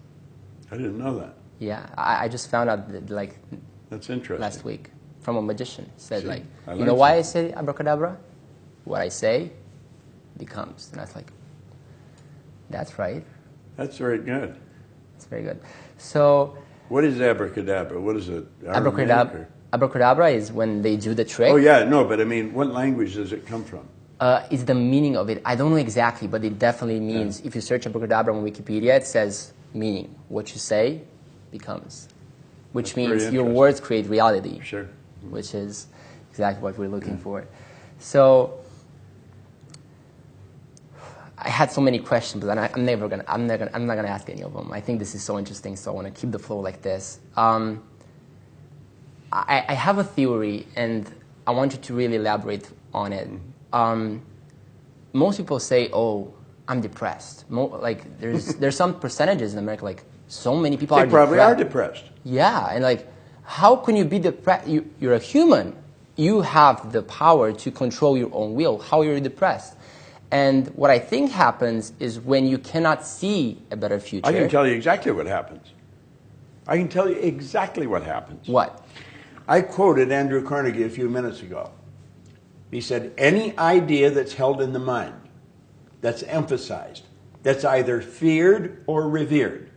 I didn't know that. Yeah, I just found out that, that's interesting. last week. from a magician. He said, See, like, I you know learned why I something. say abracadabra? What I say becomes. And I was like, that's right. That's very good. It's very good. So What is abracadabra? What is it? Aramaic or- abracadabra is when they do the trick. Oh, yeah, no, but I mean, what language does it come from? It's the meaning of it. I don't know exactly, but it definitely means, if you search abracadabra on Wikipedia, it says meaning. What you say becomes. Which That's very means your interesting. words create reality. Sure. Which is exactly what we're looking for. So I had so many questions, but I'm not gonna ask any of them. I think this is so interesting, so I want to keep the flow like this. I have a theory, and I want you to really elaborate on it. Most people say, "Oh, I'm depressed." Like there's some percentages in America, like so many people They are probably depressed. are depressed. Yeah, and like, how can you be depressed? You're a human. You have the power to control your own will. How you're depressed? And what I think happens is when you cannot see a better future. I can tell you exactly what happens. I can tell you exactly what happens. What? I quoted Andrew Carnegie a few minutes ago. He said, any idea that's held in the mind, that's emphasized, that's either feared or revered,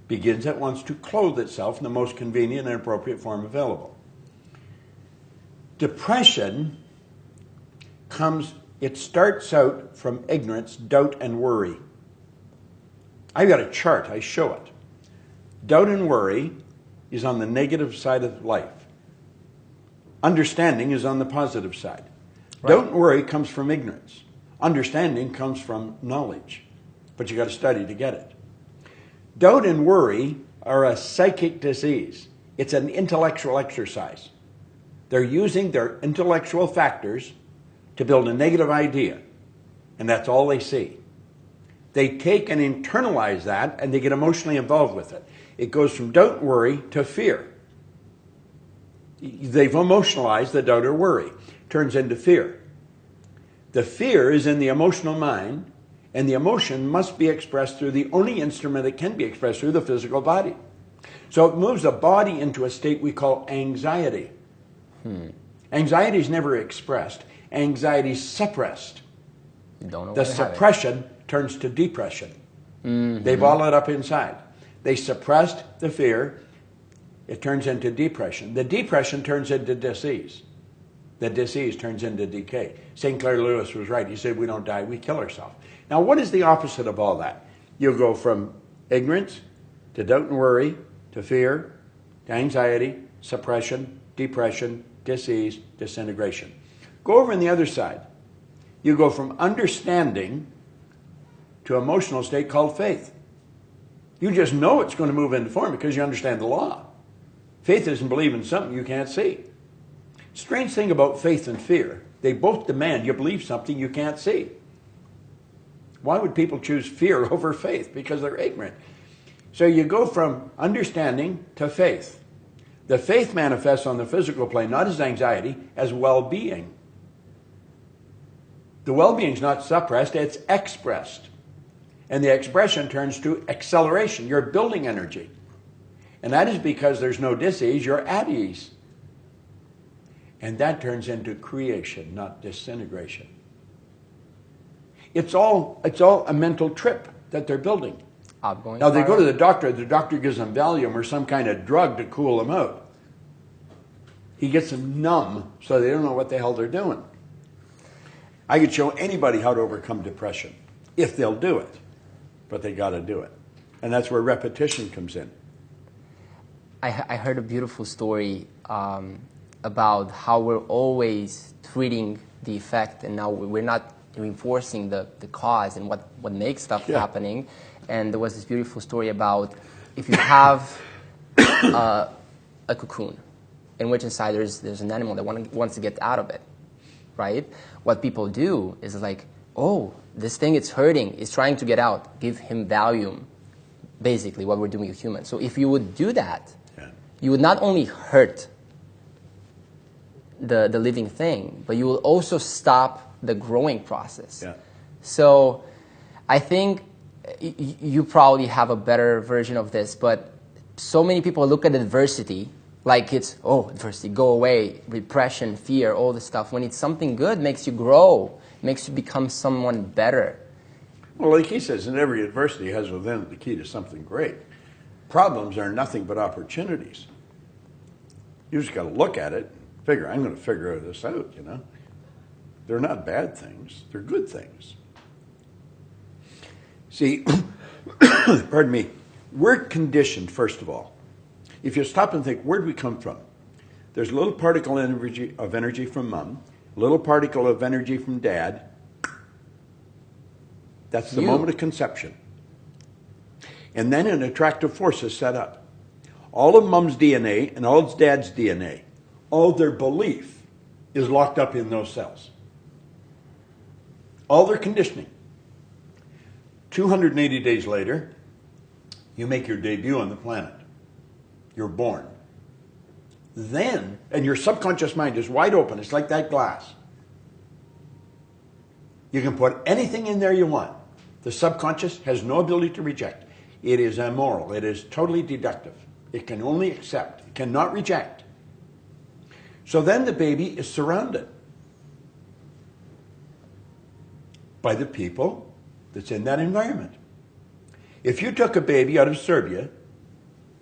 begins at once to clothe itself in the most convenient and appropriate form available. Depression it starts out from ignorance, doubt, and worry. I've got a chart, I show it. Doubt and worry is on the negative side of life. Understanding is on the positive side. Right. Doubt and worry comes from ignorance. Understanding comes from knowledge, but you got to study to get it. Doubt and worry are a psychic disease. It's an intellectual exercise. They're using their intellectual factors to build a negative idea, and that's all they see. They take and internalize that, and they get emotionally involved with it. It goes from doubt and worry to fear. They've emotionalized the doubt or worry. Turns into fear. The fear is in the emotional mind, and the emotion must be expressed through the only instrument it can be expressed through, the physical body. So it moves the body into a state we call anxiety. Anxiety is never expressed. Anxiety is suppressed. You don't know The where to have it. suppression turns to depression. They bottle it up inside. They suppressed the fear. It turns into depression. The depression turns into disease. The disease turns into decay. St. Clair Lewis was right. He said, we don't die, we kill ourselves. Now, what is the opposite of all that? You'll go from ignorance to doubt and worry to fear to anxiety, suppression, depression, disease, disintegration. Go over on the other side. You go from understanding to emotional state called faith. You just know it's going to move into form because you understand the law. Faith isn't believing something you can't see. Strange thing about faith and fear, they both demand you believe something you can't see. Why would people choose fear over faith? Because they're ignorant. So you go from understanding to faith. The faith manifests on the physical plane, not as anxiety, as well-being. The well-being is not suppressed, it's expressed. And the expression turns to acceleration. You're building energy. And that is because there's no dis-ease, you're at ease. And that turns into creation, not disintegration. It's all a mental trip that they're building. Now they go to the doctor gives them Valium or some kind of drug to cool them out. He gets them numb so they don't know what the hell they're doing. I could show anybody how to overcome depression if they'll do it, but they got to do it. And that's where repetition comes in. I heard a beautiful story about how we're always treating the effect, and now we're not reinforcing the cause and what makes stuff happening. And there was this beautiful story about if you have a cocoon in which inside there's an animal that wants to get out of it, right? What people do is like, oh, this thing it's hurting, it's trying to get out. Give him Valium, basically what we're doing with humans. So if you would do that, you would not only hurt the living thing, but you will also stop the growing process. Yeah. So I think you probably have a better version of this, but so many people look at adversity Like it's, oh, adversity, go away, repression, fear, all this stuff. When it's something good, makes you grow, makes you become someone better. Well, like he says, in every adversity has within it the key to something great. Problems are nothing but opportunities. You just got to look at it and figure, I'm going to figure this out, you know. They're not bad things. They're good things. See, pardon me, we're conditioned, first of all. If you stop and think, where do we come from? There's a little particle of energy from mom, a little particle of energy from dad. That's the moment of conception. And then an attractive force is set up. All of mom's DNA and all of dad's DNA, all their belief is locked up in those cells. All their conditioning. 280 days later, you make your debut on the planet. You're born. Then, and your subconscious mind is wide open. It's like that glass. You can put anything in there you want. The subconscious has no ability to reject. It is amoral. It is totally deductive. It can only accept. It cannot reject. So then the baby is surrounded by the people that's in that environment. If you took a baby out of Serbia,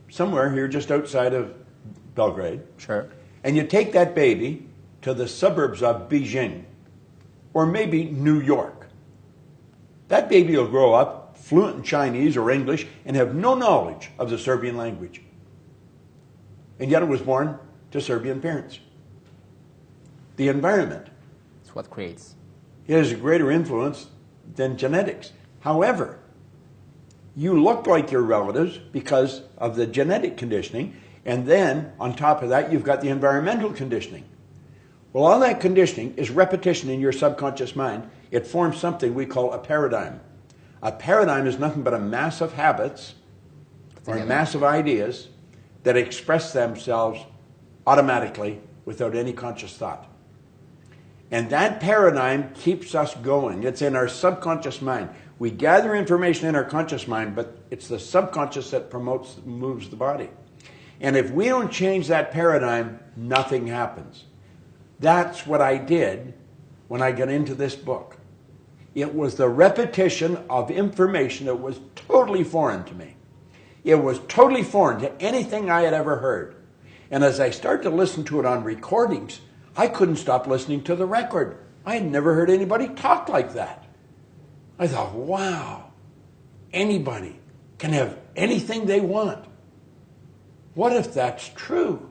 somewhere here just outside of Belgrade, sure, and you take that baby to the suburbs of Beijing, or maybe New York, that baby will grow up fluent in Chinese or English and have no knowledge of the Serbian language. And yet it was born to Serbian parents. The environment. It's what creates. It has a greater influence than genetics. However, you look like your relatives because of the genetic conditioning, and then on top of that you've got the environmental conditioning. Well, all that conditioning is repetition in your subconscious mind. It forms something we call a paradigm. A paradigm is nothing but a mass of habits or a mass of ideas that express themselves automatically without any conscious thought. And that paradigm keeps us going. It's in our subconscious mind. We gather information in our conscious mind, but it's the subconscious that moves the body. And if we don't change that paradigm, nothing happens. That's what I did when I got into this book. It was the repetition of information that was totally foreign to me. It was totally foreign to anything I had ever heard. And as I started to listen to it on recordings, I couldn't stop listening to the record. I had never heard anybody talk like that. I thought, wow, anybody can have anything they want. What if that's true?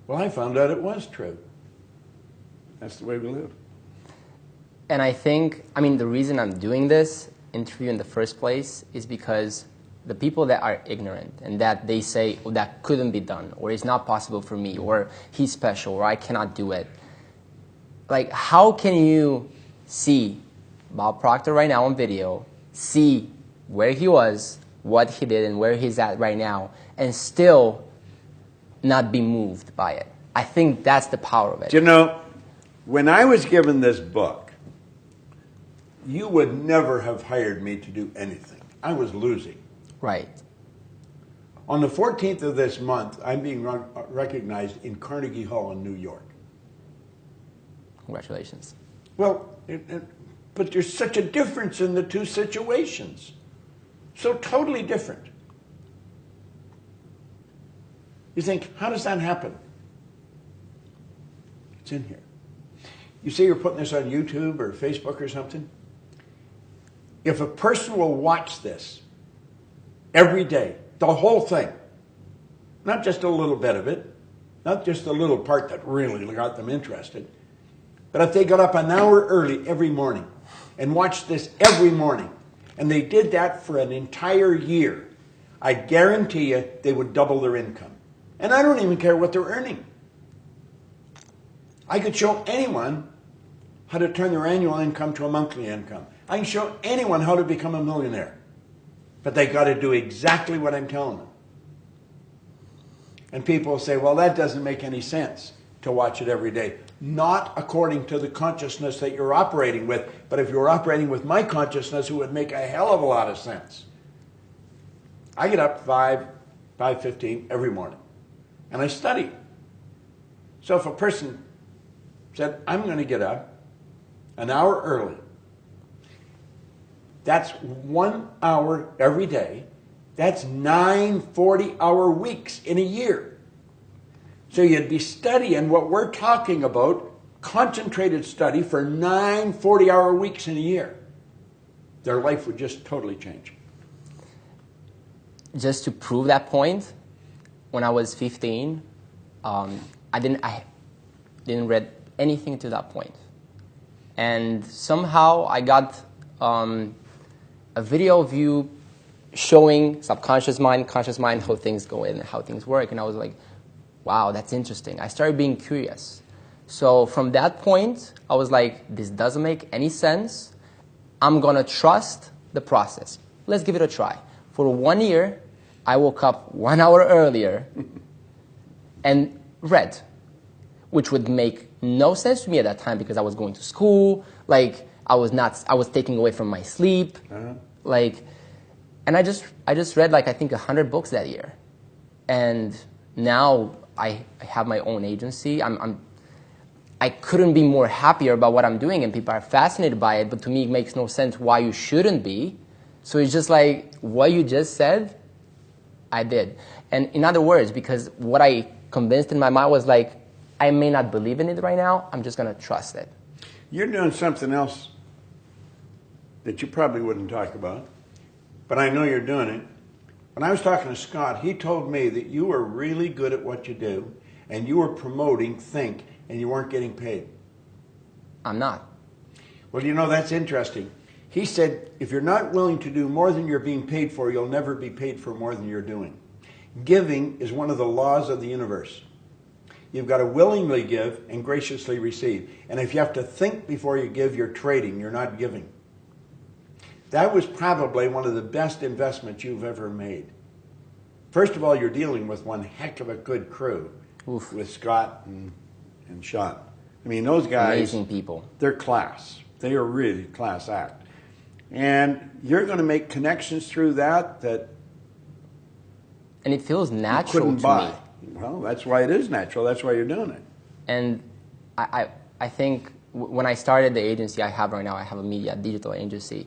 Well, I found out it was true. That's the way we live. And I think, the reason I'm doing this interview in the first place is because the people that are ignorant and that they say, oh, that couldn't be done, or it's not possible for me, or he's special, or I cannot do it. Like, how can you see Bob Proctor right now on video, see where he was, what he did, and where he's at right now, and still not be moved by it? I think that's the power of it. You know, when I was given this book, you would never have hired me to do anything. I was losing. Right. On the 14th of this month, I'm being recognized in Carnegie Hall in New York. Congratulations. Well, but there's such a difference in the two situations. So totally different. You think, how does that happen? It's in here. You say you're putting this on YouTube or Facebook or something? If a person will watch this every day, the whole thing, not just a little bit of it, not just a little part that really got them interested, but if they got up an hour early every morning and watched this every morning, and they did that for an entire year, I guarantee you they would double their income. And I don't even care what they're earning. I could show anyone how to turn their annual income to a monthly income. I can show anyone how to become a millionaire. But they got to do exactly what I'm telling them. And people say, well, that doesn't make any sense to watch it every day. Not according to the consciousness that you're operating with. But if you were operating with my consciousness, it would make a hell of a lot of sense. I get up 5:15 every morning. and I study. So if a person said, I'm going to get up an hour early, that's 1 hour every day. That's 9 40-hour weeks in a year. So you'd be studying what we're talking about, concentrated study for 9 40-hour weeks in a year. Their life would just totally change. Just to prove that point, when I was 15, I didn't read anything to that point. And somehow I got a video of you showing subconscious mind, conscious mind, how things go in and how things work. And I was like, wow, that's interesting. I started being curious. So from that point, I was like, this doesn't make any sense. I'm going to trust the process. Let's give it a try. For 1 year, I woke up 1 hour earlier and read, which would make no sense to me at that time because I was going to school. Like, I was taking away from my sleep. Like, and I just read, like, I think 100 books that year. And now I have my own agency. I couldn't be more happier about what I'm doing, and people are fascinated by it, but to me it makes no sense why you shouldn't be. So it's just like, what you just said, I did. And in other words, because what I convinced in my mind was like, I may not believe in it right now, I'm just going to trust it. You're doing something else that you probably wouldn't talk about, but I know you're doing it. When I was talking to Scott, he told me that you were really good at what you do, and you were promoting Think, and you weren't getting paid. I'm not. Well, you know, that's interesting. He said, if you're not willing to do more than you're being paid for, you'll never be paid for more than you're doing. Giving is one of the laws of the universe. You've got to willingly give and graciously receive. And if you have to think before you give, you're trading, you're not giving. That was probably one of the best investments you've ever made. First of all, you're dealing with one heck of a good crew. Oof. With Scott and Sean. I mean, those guys, amazing people. They're class. They are really class act. And you're going to make connections through that and it feels natural couldn't to buy. me. Well, that's why it is natural. That's why you're doing it. And I think when I started the agency I have right now, I have a media digital agency.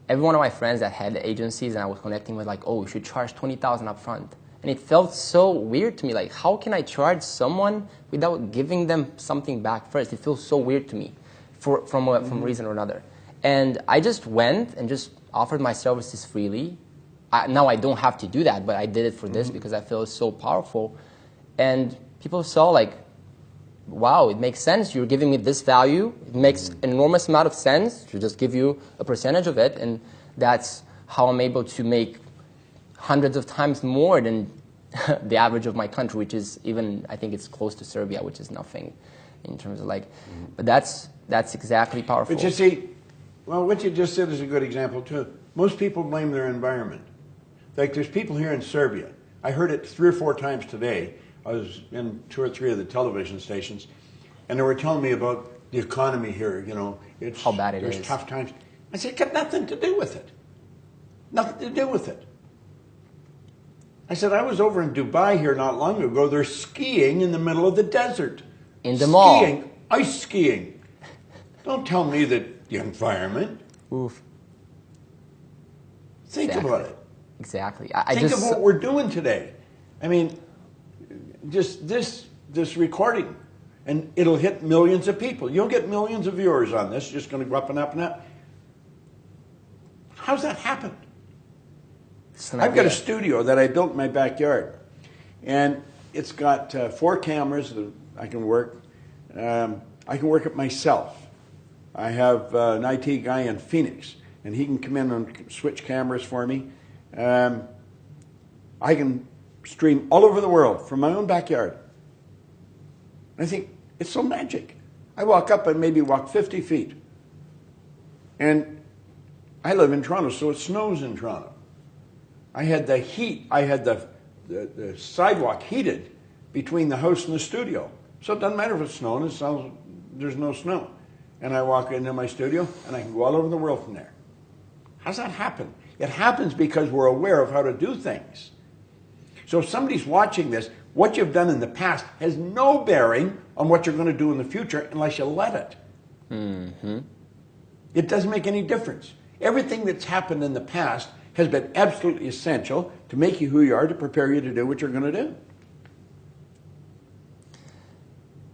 Every one of my friends that had agencies and I was connecting with, like, oh, you should charge $20,000 up front. And it felt so weird to me. Like, how can I charge someone without giving them something back first? It feels so weird to me from a reason or another. And I just went and just offered my services freely. Now I don't have to do that, but I did it for this because I feel it's so powerful. And people saw, like, wow, it makes sense. You're giving me this value. It makes an enormous amount of sense to just give you a percentage of it. And that's how I'm able to make hundreds of times more than the average of my country, which is even, I think it's close to Serbia, which is nothing in terms of, like, but that's exactly powerful. But you see, well, what you just said is a good example too. Most people blame their environment. Like, there's people here in Serbia. I heard it 3 or 4 times today. I was in 2 or 3 of the television stations, and they were telling me about the economy here. You know, it's how bad it is. There's tough times. I said, it got nothing to do with it. Nothing to do with it. I said, I was over in Dubai here not long ago. They're skiing in the middle of the desert. In the mall. Skiing, ice skiing. Don't tell me that the environment. Oof. Think about it. Exactly. Think of what we're doing today. I mean, just this recording, and it'll hit millions of people. You'll get millions of viewers on this. It's just going to go up and up and up. How's that happen? I've got a studio that I built in my backyard, and it's got 4 cameras that I can work. I can work it myself. I have an IT guy in Phoenix, and he can come in and switch cameras for me. I can stream all over the world from my own backyard. And I think, it's so magic. I walk up and maybe walk 50 feet. And I live in Toronto, so it snows in Toronto. I had the heat, I had the sidewalk heated between the house and the studio. So it doesn't matter if it's snowing, there's no snow. And I walk into my studio, and I can go all over the world from there. How's that happen? It happens because we're aware of how to do things. So if somebody's watching this, What you've done in the past has no bearing on what you're going to do in the future unless you let it. Mm-hmm. It doesn't make any difference. Everything that's happened in the past has been absolutely essential to make you who you are, to prepare you to do what you're going to do.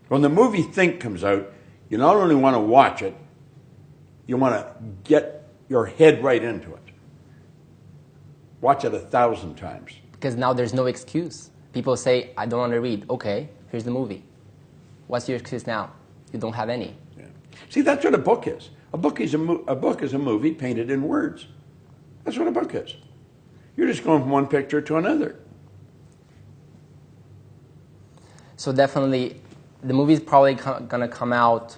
When the movie Think comes out, you not only want to watch it, you want to get your head right into it. Watch it 1,000 times. Because now there's no excuse. People say, I don't want to read. Okay, here's the movie. What's your excuse now? You don't have any. Yeah. See, that's what a book is. A book is a movie painted in words. That's what a book is. You're just going from one picture to another. So definitely, the movie's probably going to come out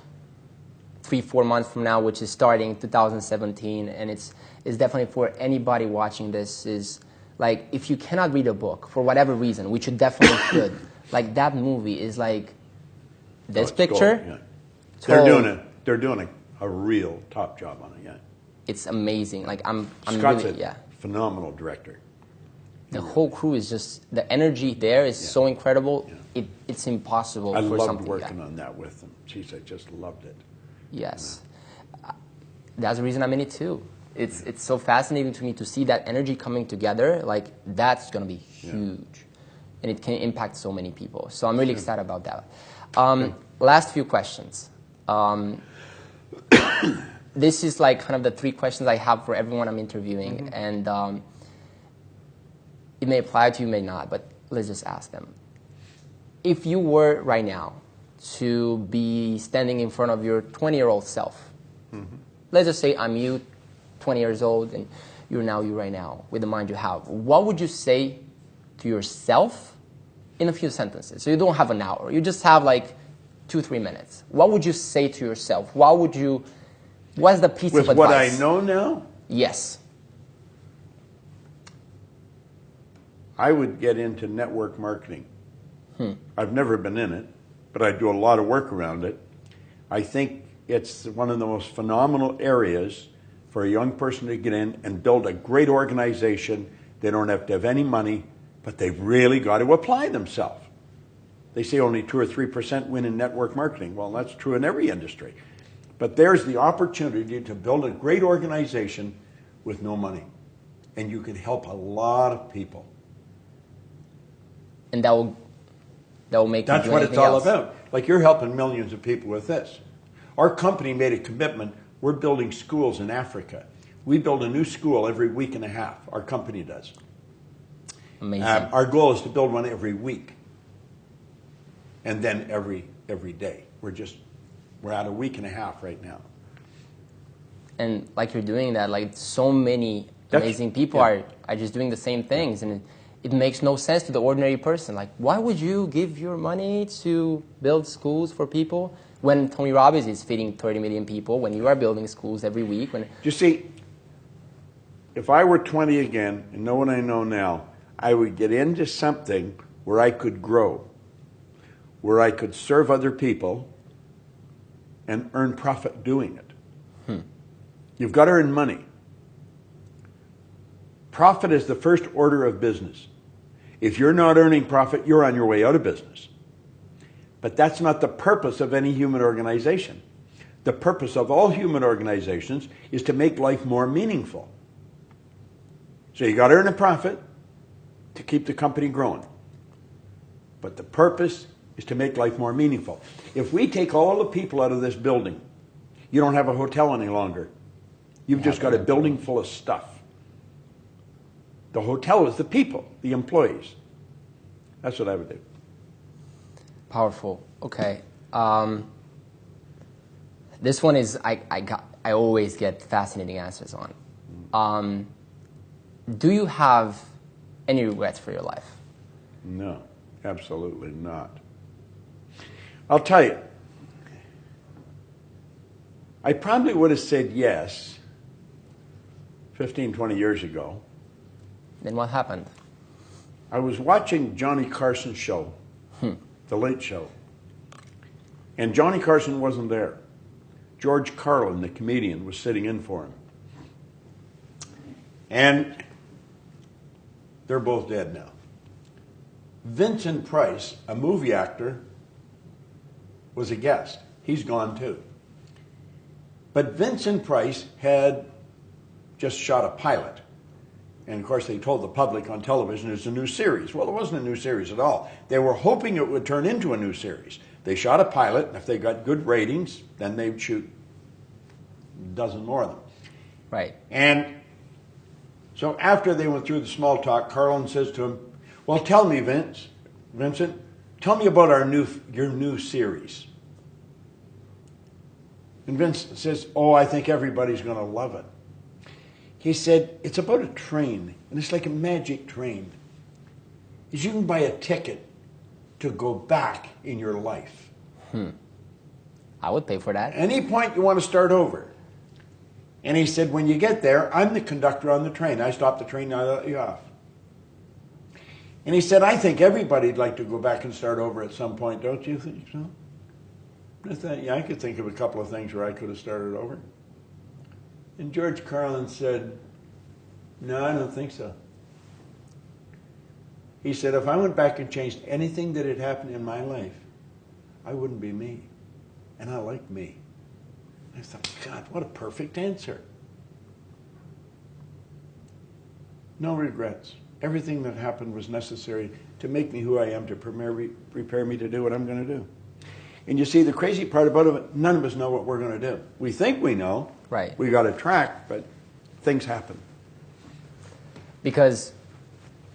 3-4 months from now, which is starting 2017, and it's definitely for anybody watching this is like, if you cannot read a book for whatever reason, which you definitely should, like that movie is like this picture. Gold, yeah. They're doing a real top job on it. Yeah. It's amazing. Like I'm Scott's really, a phenomenal director. The whole crew is just, the energy there is so incredible. Yeah. It's impossible I for loved something working on that with them. Jeez, I just loved it. Yes. That's the reason I'm in it too. It's so fascinating to me to see that energy coming together. Like, that's going to be huge. And it can impact so many people. So I'm really excited about that. Last few questions. This is like kind of the 3 questions I have for everyone I'm interviewing. And it may apply to you, may not, but let's just ask them. If you were right now to be standing in front of your 20-year-old self, let's just say I'm you, 20 years old, and you're now you right now, with the mind you have, what would you say to yourself in a few sentences? So you don't have an hour. You just have like 2-3 minutes. What would you say to yourself? What's the piece of advice? With what I know now? Yes. I would get into network marketing. I've never been in it, but I do a lot of work around it. I think it's one of the most phenomenal areas for a young person to get in and build a great organization. They don't have to have any money, but they've really got to apply themselves. They say only 2 or 3% win in network marketing. Well, that's true in every industry. But there's the opportunity to build a great organization with no money. And you can help a lot of people. And that will make That's you do what it's anything all else. about. Like, you're helping millions of people with this. Our company made a commitment. We're building schools in Africa. We build a new school every week and a half. Our company does. Amazing. Our goal is to build one every week. And then every day. We're at a week and a half right now. And like you're doing that, like so many amazing people are just doing the same things. And it makes no sense to the ordinary person. Like, why would you give your money to build schools for people when Tony Robbins is feeding 30 million people, when you are building schools every week? You see, if I were 20 again and know what I know now, I would get into something where I could grow, where I could serve other people and earn profit doing it. You've got to earn money. Profit is the first order of business. If you're not earning profit, you're on your way out of business. But that's not the purpose of any human organization. The purpose of all human organizations is to make life more meaningful. So you got to earn a profit to keep the company growing. But the purpose is to make life more meaningful. If we take all the people out of this building, you don't have a hotel any longer. You've just got a building full of stuff. The hotel is the people, the employees. That's what I would do. Powerful. Okay. This one is I always get fascinating answers on. Do you have any regrets for your life? No, absolutely not. I'll tell you, I probably would have said yes 15, 20 years ago. Then what happened? I was watching Johnny Carson's show, The Late Show, and Johnny Carson wasn't there. George Carlin, the comedian, was sitting in for him. And they're both dead now. Vincent Price, a movie actor, was a guest. He's gone too. But Vincent Price had just shot a pilot. And of course they told the public on television it's a new series. Well, it wasn't a new series at all. They were hoping it would turn into a new series. They shot a pilot, and if they got good ratings, then they'd shoot a dozen more of them. Right. And so after they went through the small talk, Carlin says to him, well, tell me, Vincent, tell me about your new series. And Vincent says, oh, I think everybody's going to love it. He said, it's about a train, and it's like a magic train. Is you can buy a ticket to go back in your life. I would pay for that. Any point you want to start over. And he said, when you get there, I'm the conductor on the train. I stop the train, I let you off. And he said, I think everybody'd like to go back and start over at some point, don't you think so? I thought, yeah, I could think of a couple of things where I could have started over. And George Carlin said, no, I don't think so. He said, if I went back and changed anything that had happened in my life, I wouldn't be me. And I like me. I thought, God, what a perfect answer. No regrets. Everything that happened was necessary to make me who I am, to prepare me to do what I'm going to do. And you see, the crazy part about it, none of us know what we're going to do. We think we know. Right. We got a track, but things happen. Because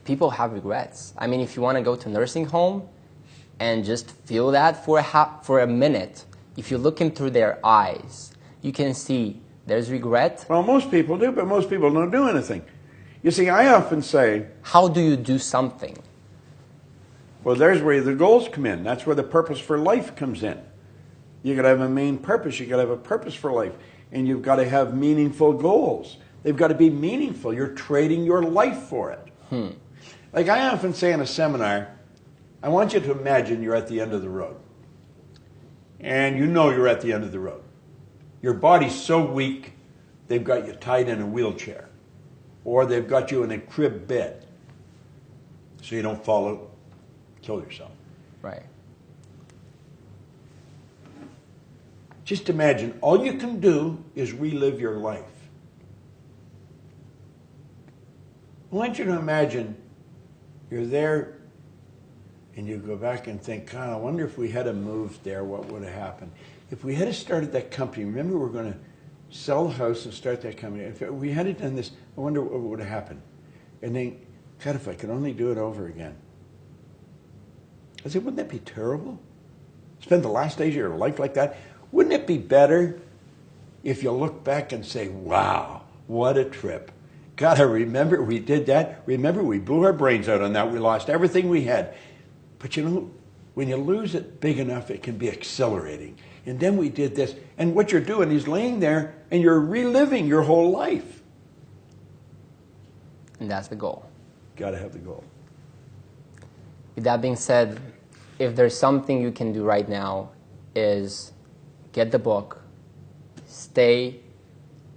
people have regrets. I mean, if you want to go to nursing home and just feel that for a minute, if you look in through their eyes, you can see there's regret. Well, most people do, but most people don't do anything. You see, I often say, how do you do something? well, there's where the goals come in. That's where the purpose for life comes in. You got to have a main purpose. You got to have a purpose for life. And you've got to have meaningful goals. They've got to be meaningful. You're trading your life for it. Like I often say in a seminar, I want you to imagine you're at the end of the road. And you know you're at the end of the road. Your body's so weak, they've got you tied in a wheelchair. Or they've got you in a crib bed so you don't kill yourself. Right. Just imagine, all you can do is relive your life. I want you to imagine you're there and you go back and think, God, I wonder if we had moved there, what would have happened? If we had started that company, remember we're going to sell the house and start that company. If we had done this, I wonder what would have happened. And then, God, if I could only do it over again. I said, wouldn't that be terrible? Spend the last days of your life like that? Wouldn't it be better if you look back and say, wow, what a trip. God, I remember we did that. Remember we blew our brains out on that. We lost everything we had. But you know, when you lose it big enough, it can be exhilarating. And then we did this. And what you're doing is laying there and you're reliving your whole life. And that's the goal. Got to have the goal. With that being said, if there's something you can do right now is get the book, stay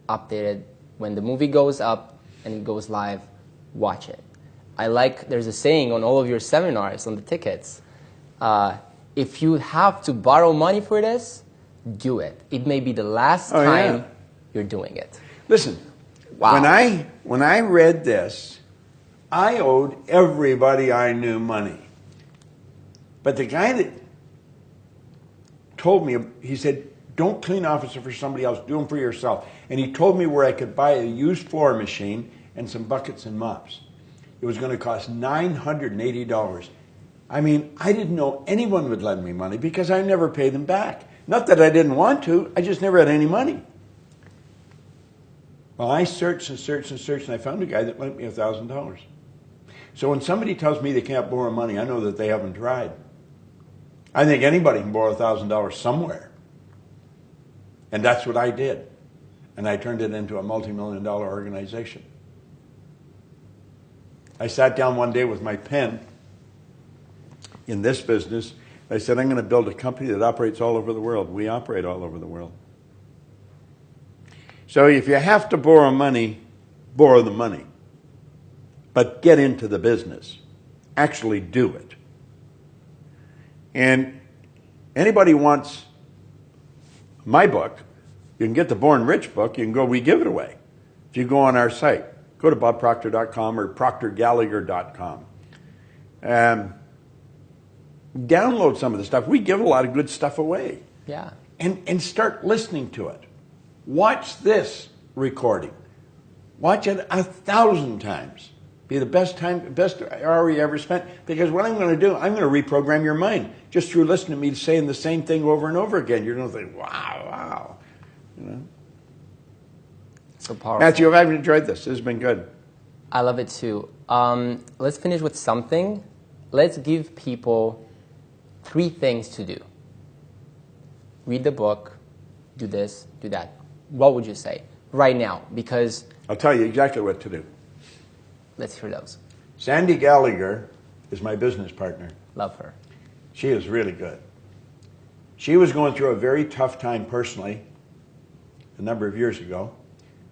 updated. When the movie goes up and it goes live, watch it. There's a saying on all of your seminars, on the tickets, if you have to borrow money for this, do it. It may be the last time you're doing it. Listen, wow. When I read this, I owed everybody I knew money. But the guy that told me, he said, don't clean officer for somebody else, do them for yourself. And he told me where I could buy a used floor machine and some buckets and mops. It was going to cost $980. I mean, I didn't know anyone would lend me money because I never paid them back. Not that I didn't want to, I just never had any money. Well, I searched and searched and searched, and I found a guy that lent me $1,000. So when somebody tells me they can't borrow money, I know that they haven't tried. I think anybody can borrow $1,000 somewhere. And that's what I did. And I turned it into a multi-million-dollar organization. I sat down one day with my pen in this business. I said, I'm going to build a company that operates all over the world. We operate all over the world. So if you have to borrow money, borrow the money. But get into the business. Actually do it. And anybody wants my book, you can get the Born Rich book, you can go, we give it away. If you go on our site, go to bobproctor.com or proctorgallagher.com. Download some of the stuff. We give a lot of good stuff away. Yeah. And start listening to it. Watch this recording. Watch it 1,000 times. Be the best hour you ever spent. Because what I'm going to do, I'm going to reprogram your mind just through listening to me saying the same thing over and over again. You're going to think, wow. You know. So powerful. Matthew, I've enjoyed this. This has been good. I love it too. Let's finish with something. Let's give people 3 things to do. Read the book, do this, do that. What would you say right now? Because I'll tell you exactly what to do. let's hear those. Sandy Gallagher is my business partner. Love her. She is really good. She was going through a very tough time personally a number of years ago.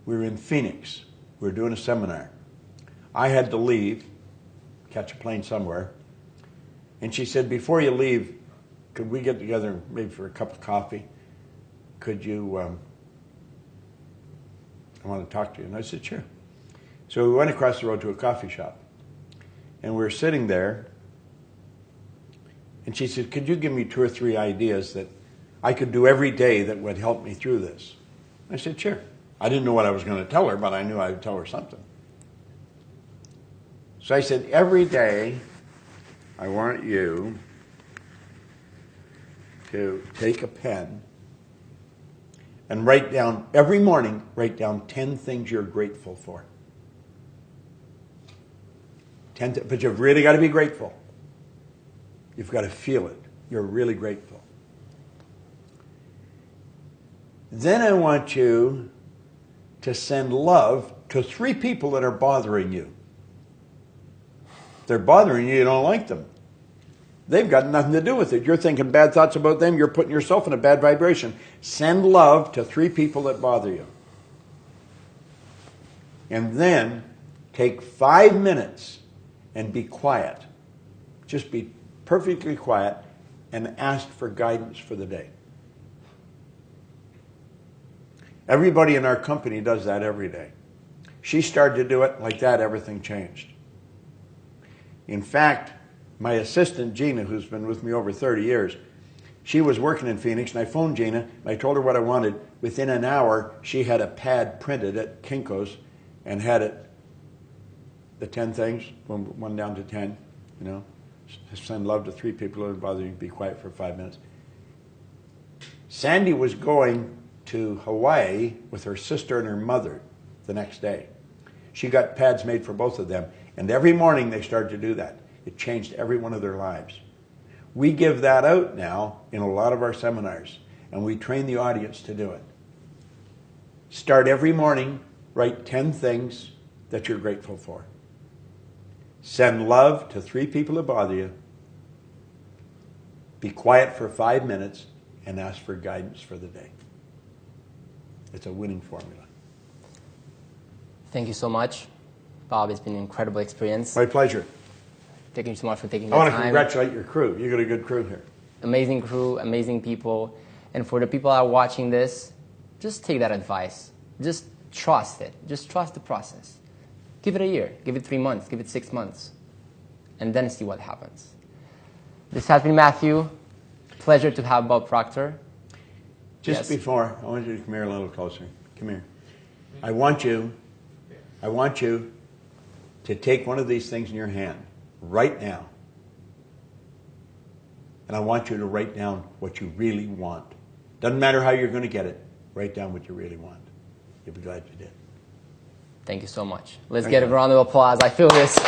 We were in Phoenix. We were doing a seminar. I had to leave, catch a plane somewhere. And she said, before you leave, could we get together maybe for a cup of coffee? Could you, I want to talk to you. And I said, sure. So we went across the road to a coffee shop. And we were sitting there. And she said, could you give me 2 or 3 ideas that I could do every day that would help me through this? I said, sure. I didn't know what I was going to tell her, but I knew I would tell her something. So I said, every day, I want you to take a pen and write down, every morning, write down 10 things you're grateful for. But you've really got to be grateful. You've got to feel it. You're really grateful. Then I want you to send love to 3 people that are bothering you. If they're bothering you, you don't like them. They've got nothing to do with it. You're thinking bad thoughts about them. You're putting yourself in a bad vibration. Send love to 3 people that bother you. And then take 5 minutes and be quiet. Just be perfectly quiet and ask for guidance for the day. Everybody in our company does that every day. She started to do it like that, everything changed. In fact, my assistant, Gina, who's been with me over 30 years, she was working in Phoenix, and I phoned Gina, and I told her what I wanted. Within an hour, she had a pad printed at Kinko's and had it, the 10 things, one down to 10, you know. Send love to 3 people who bother you, be quiet for 5 minutes. Sandy was going to Hawaii with her sister and her mother the next day. She got pads made for both of them, and every morning they started to do that. It changed every one of their lives. We give that out now in a lot of our seminars, and we train the audience to do it. Start every morning, write 10 things that you're grateful for. Send love to 3 people that bother you. Be quiet for 5 minutes and ask for guidance for the day. It's a winning formula. Thank you so much, Bob. It's been an incredible experience. My pleasure. Thank you so much for taking the I time. want to congratulate your crew. You got a good crew here. Amazing crew, amazing people. And for the people that are watching this, just take that advice. Just trust it. Just trust the process. Give it a year. Give it 3 months. Give it 6 months. And then see what happens. This has been Matthew. Pleasure to have Bob Proctor. Just before, I want you to come here a little closer. Come here. I want you to take one of these things in your hand right now. And I want you to write down what you really want. Doesn't matter how you're going to get it. Write down what you really want. You'll be glad you did. Thank you so much. Let's get a round of applause. I feel this.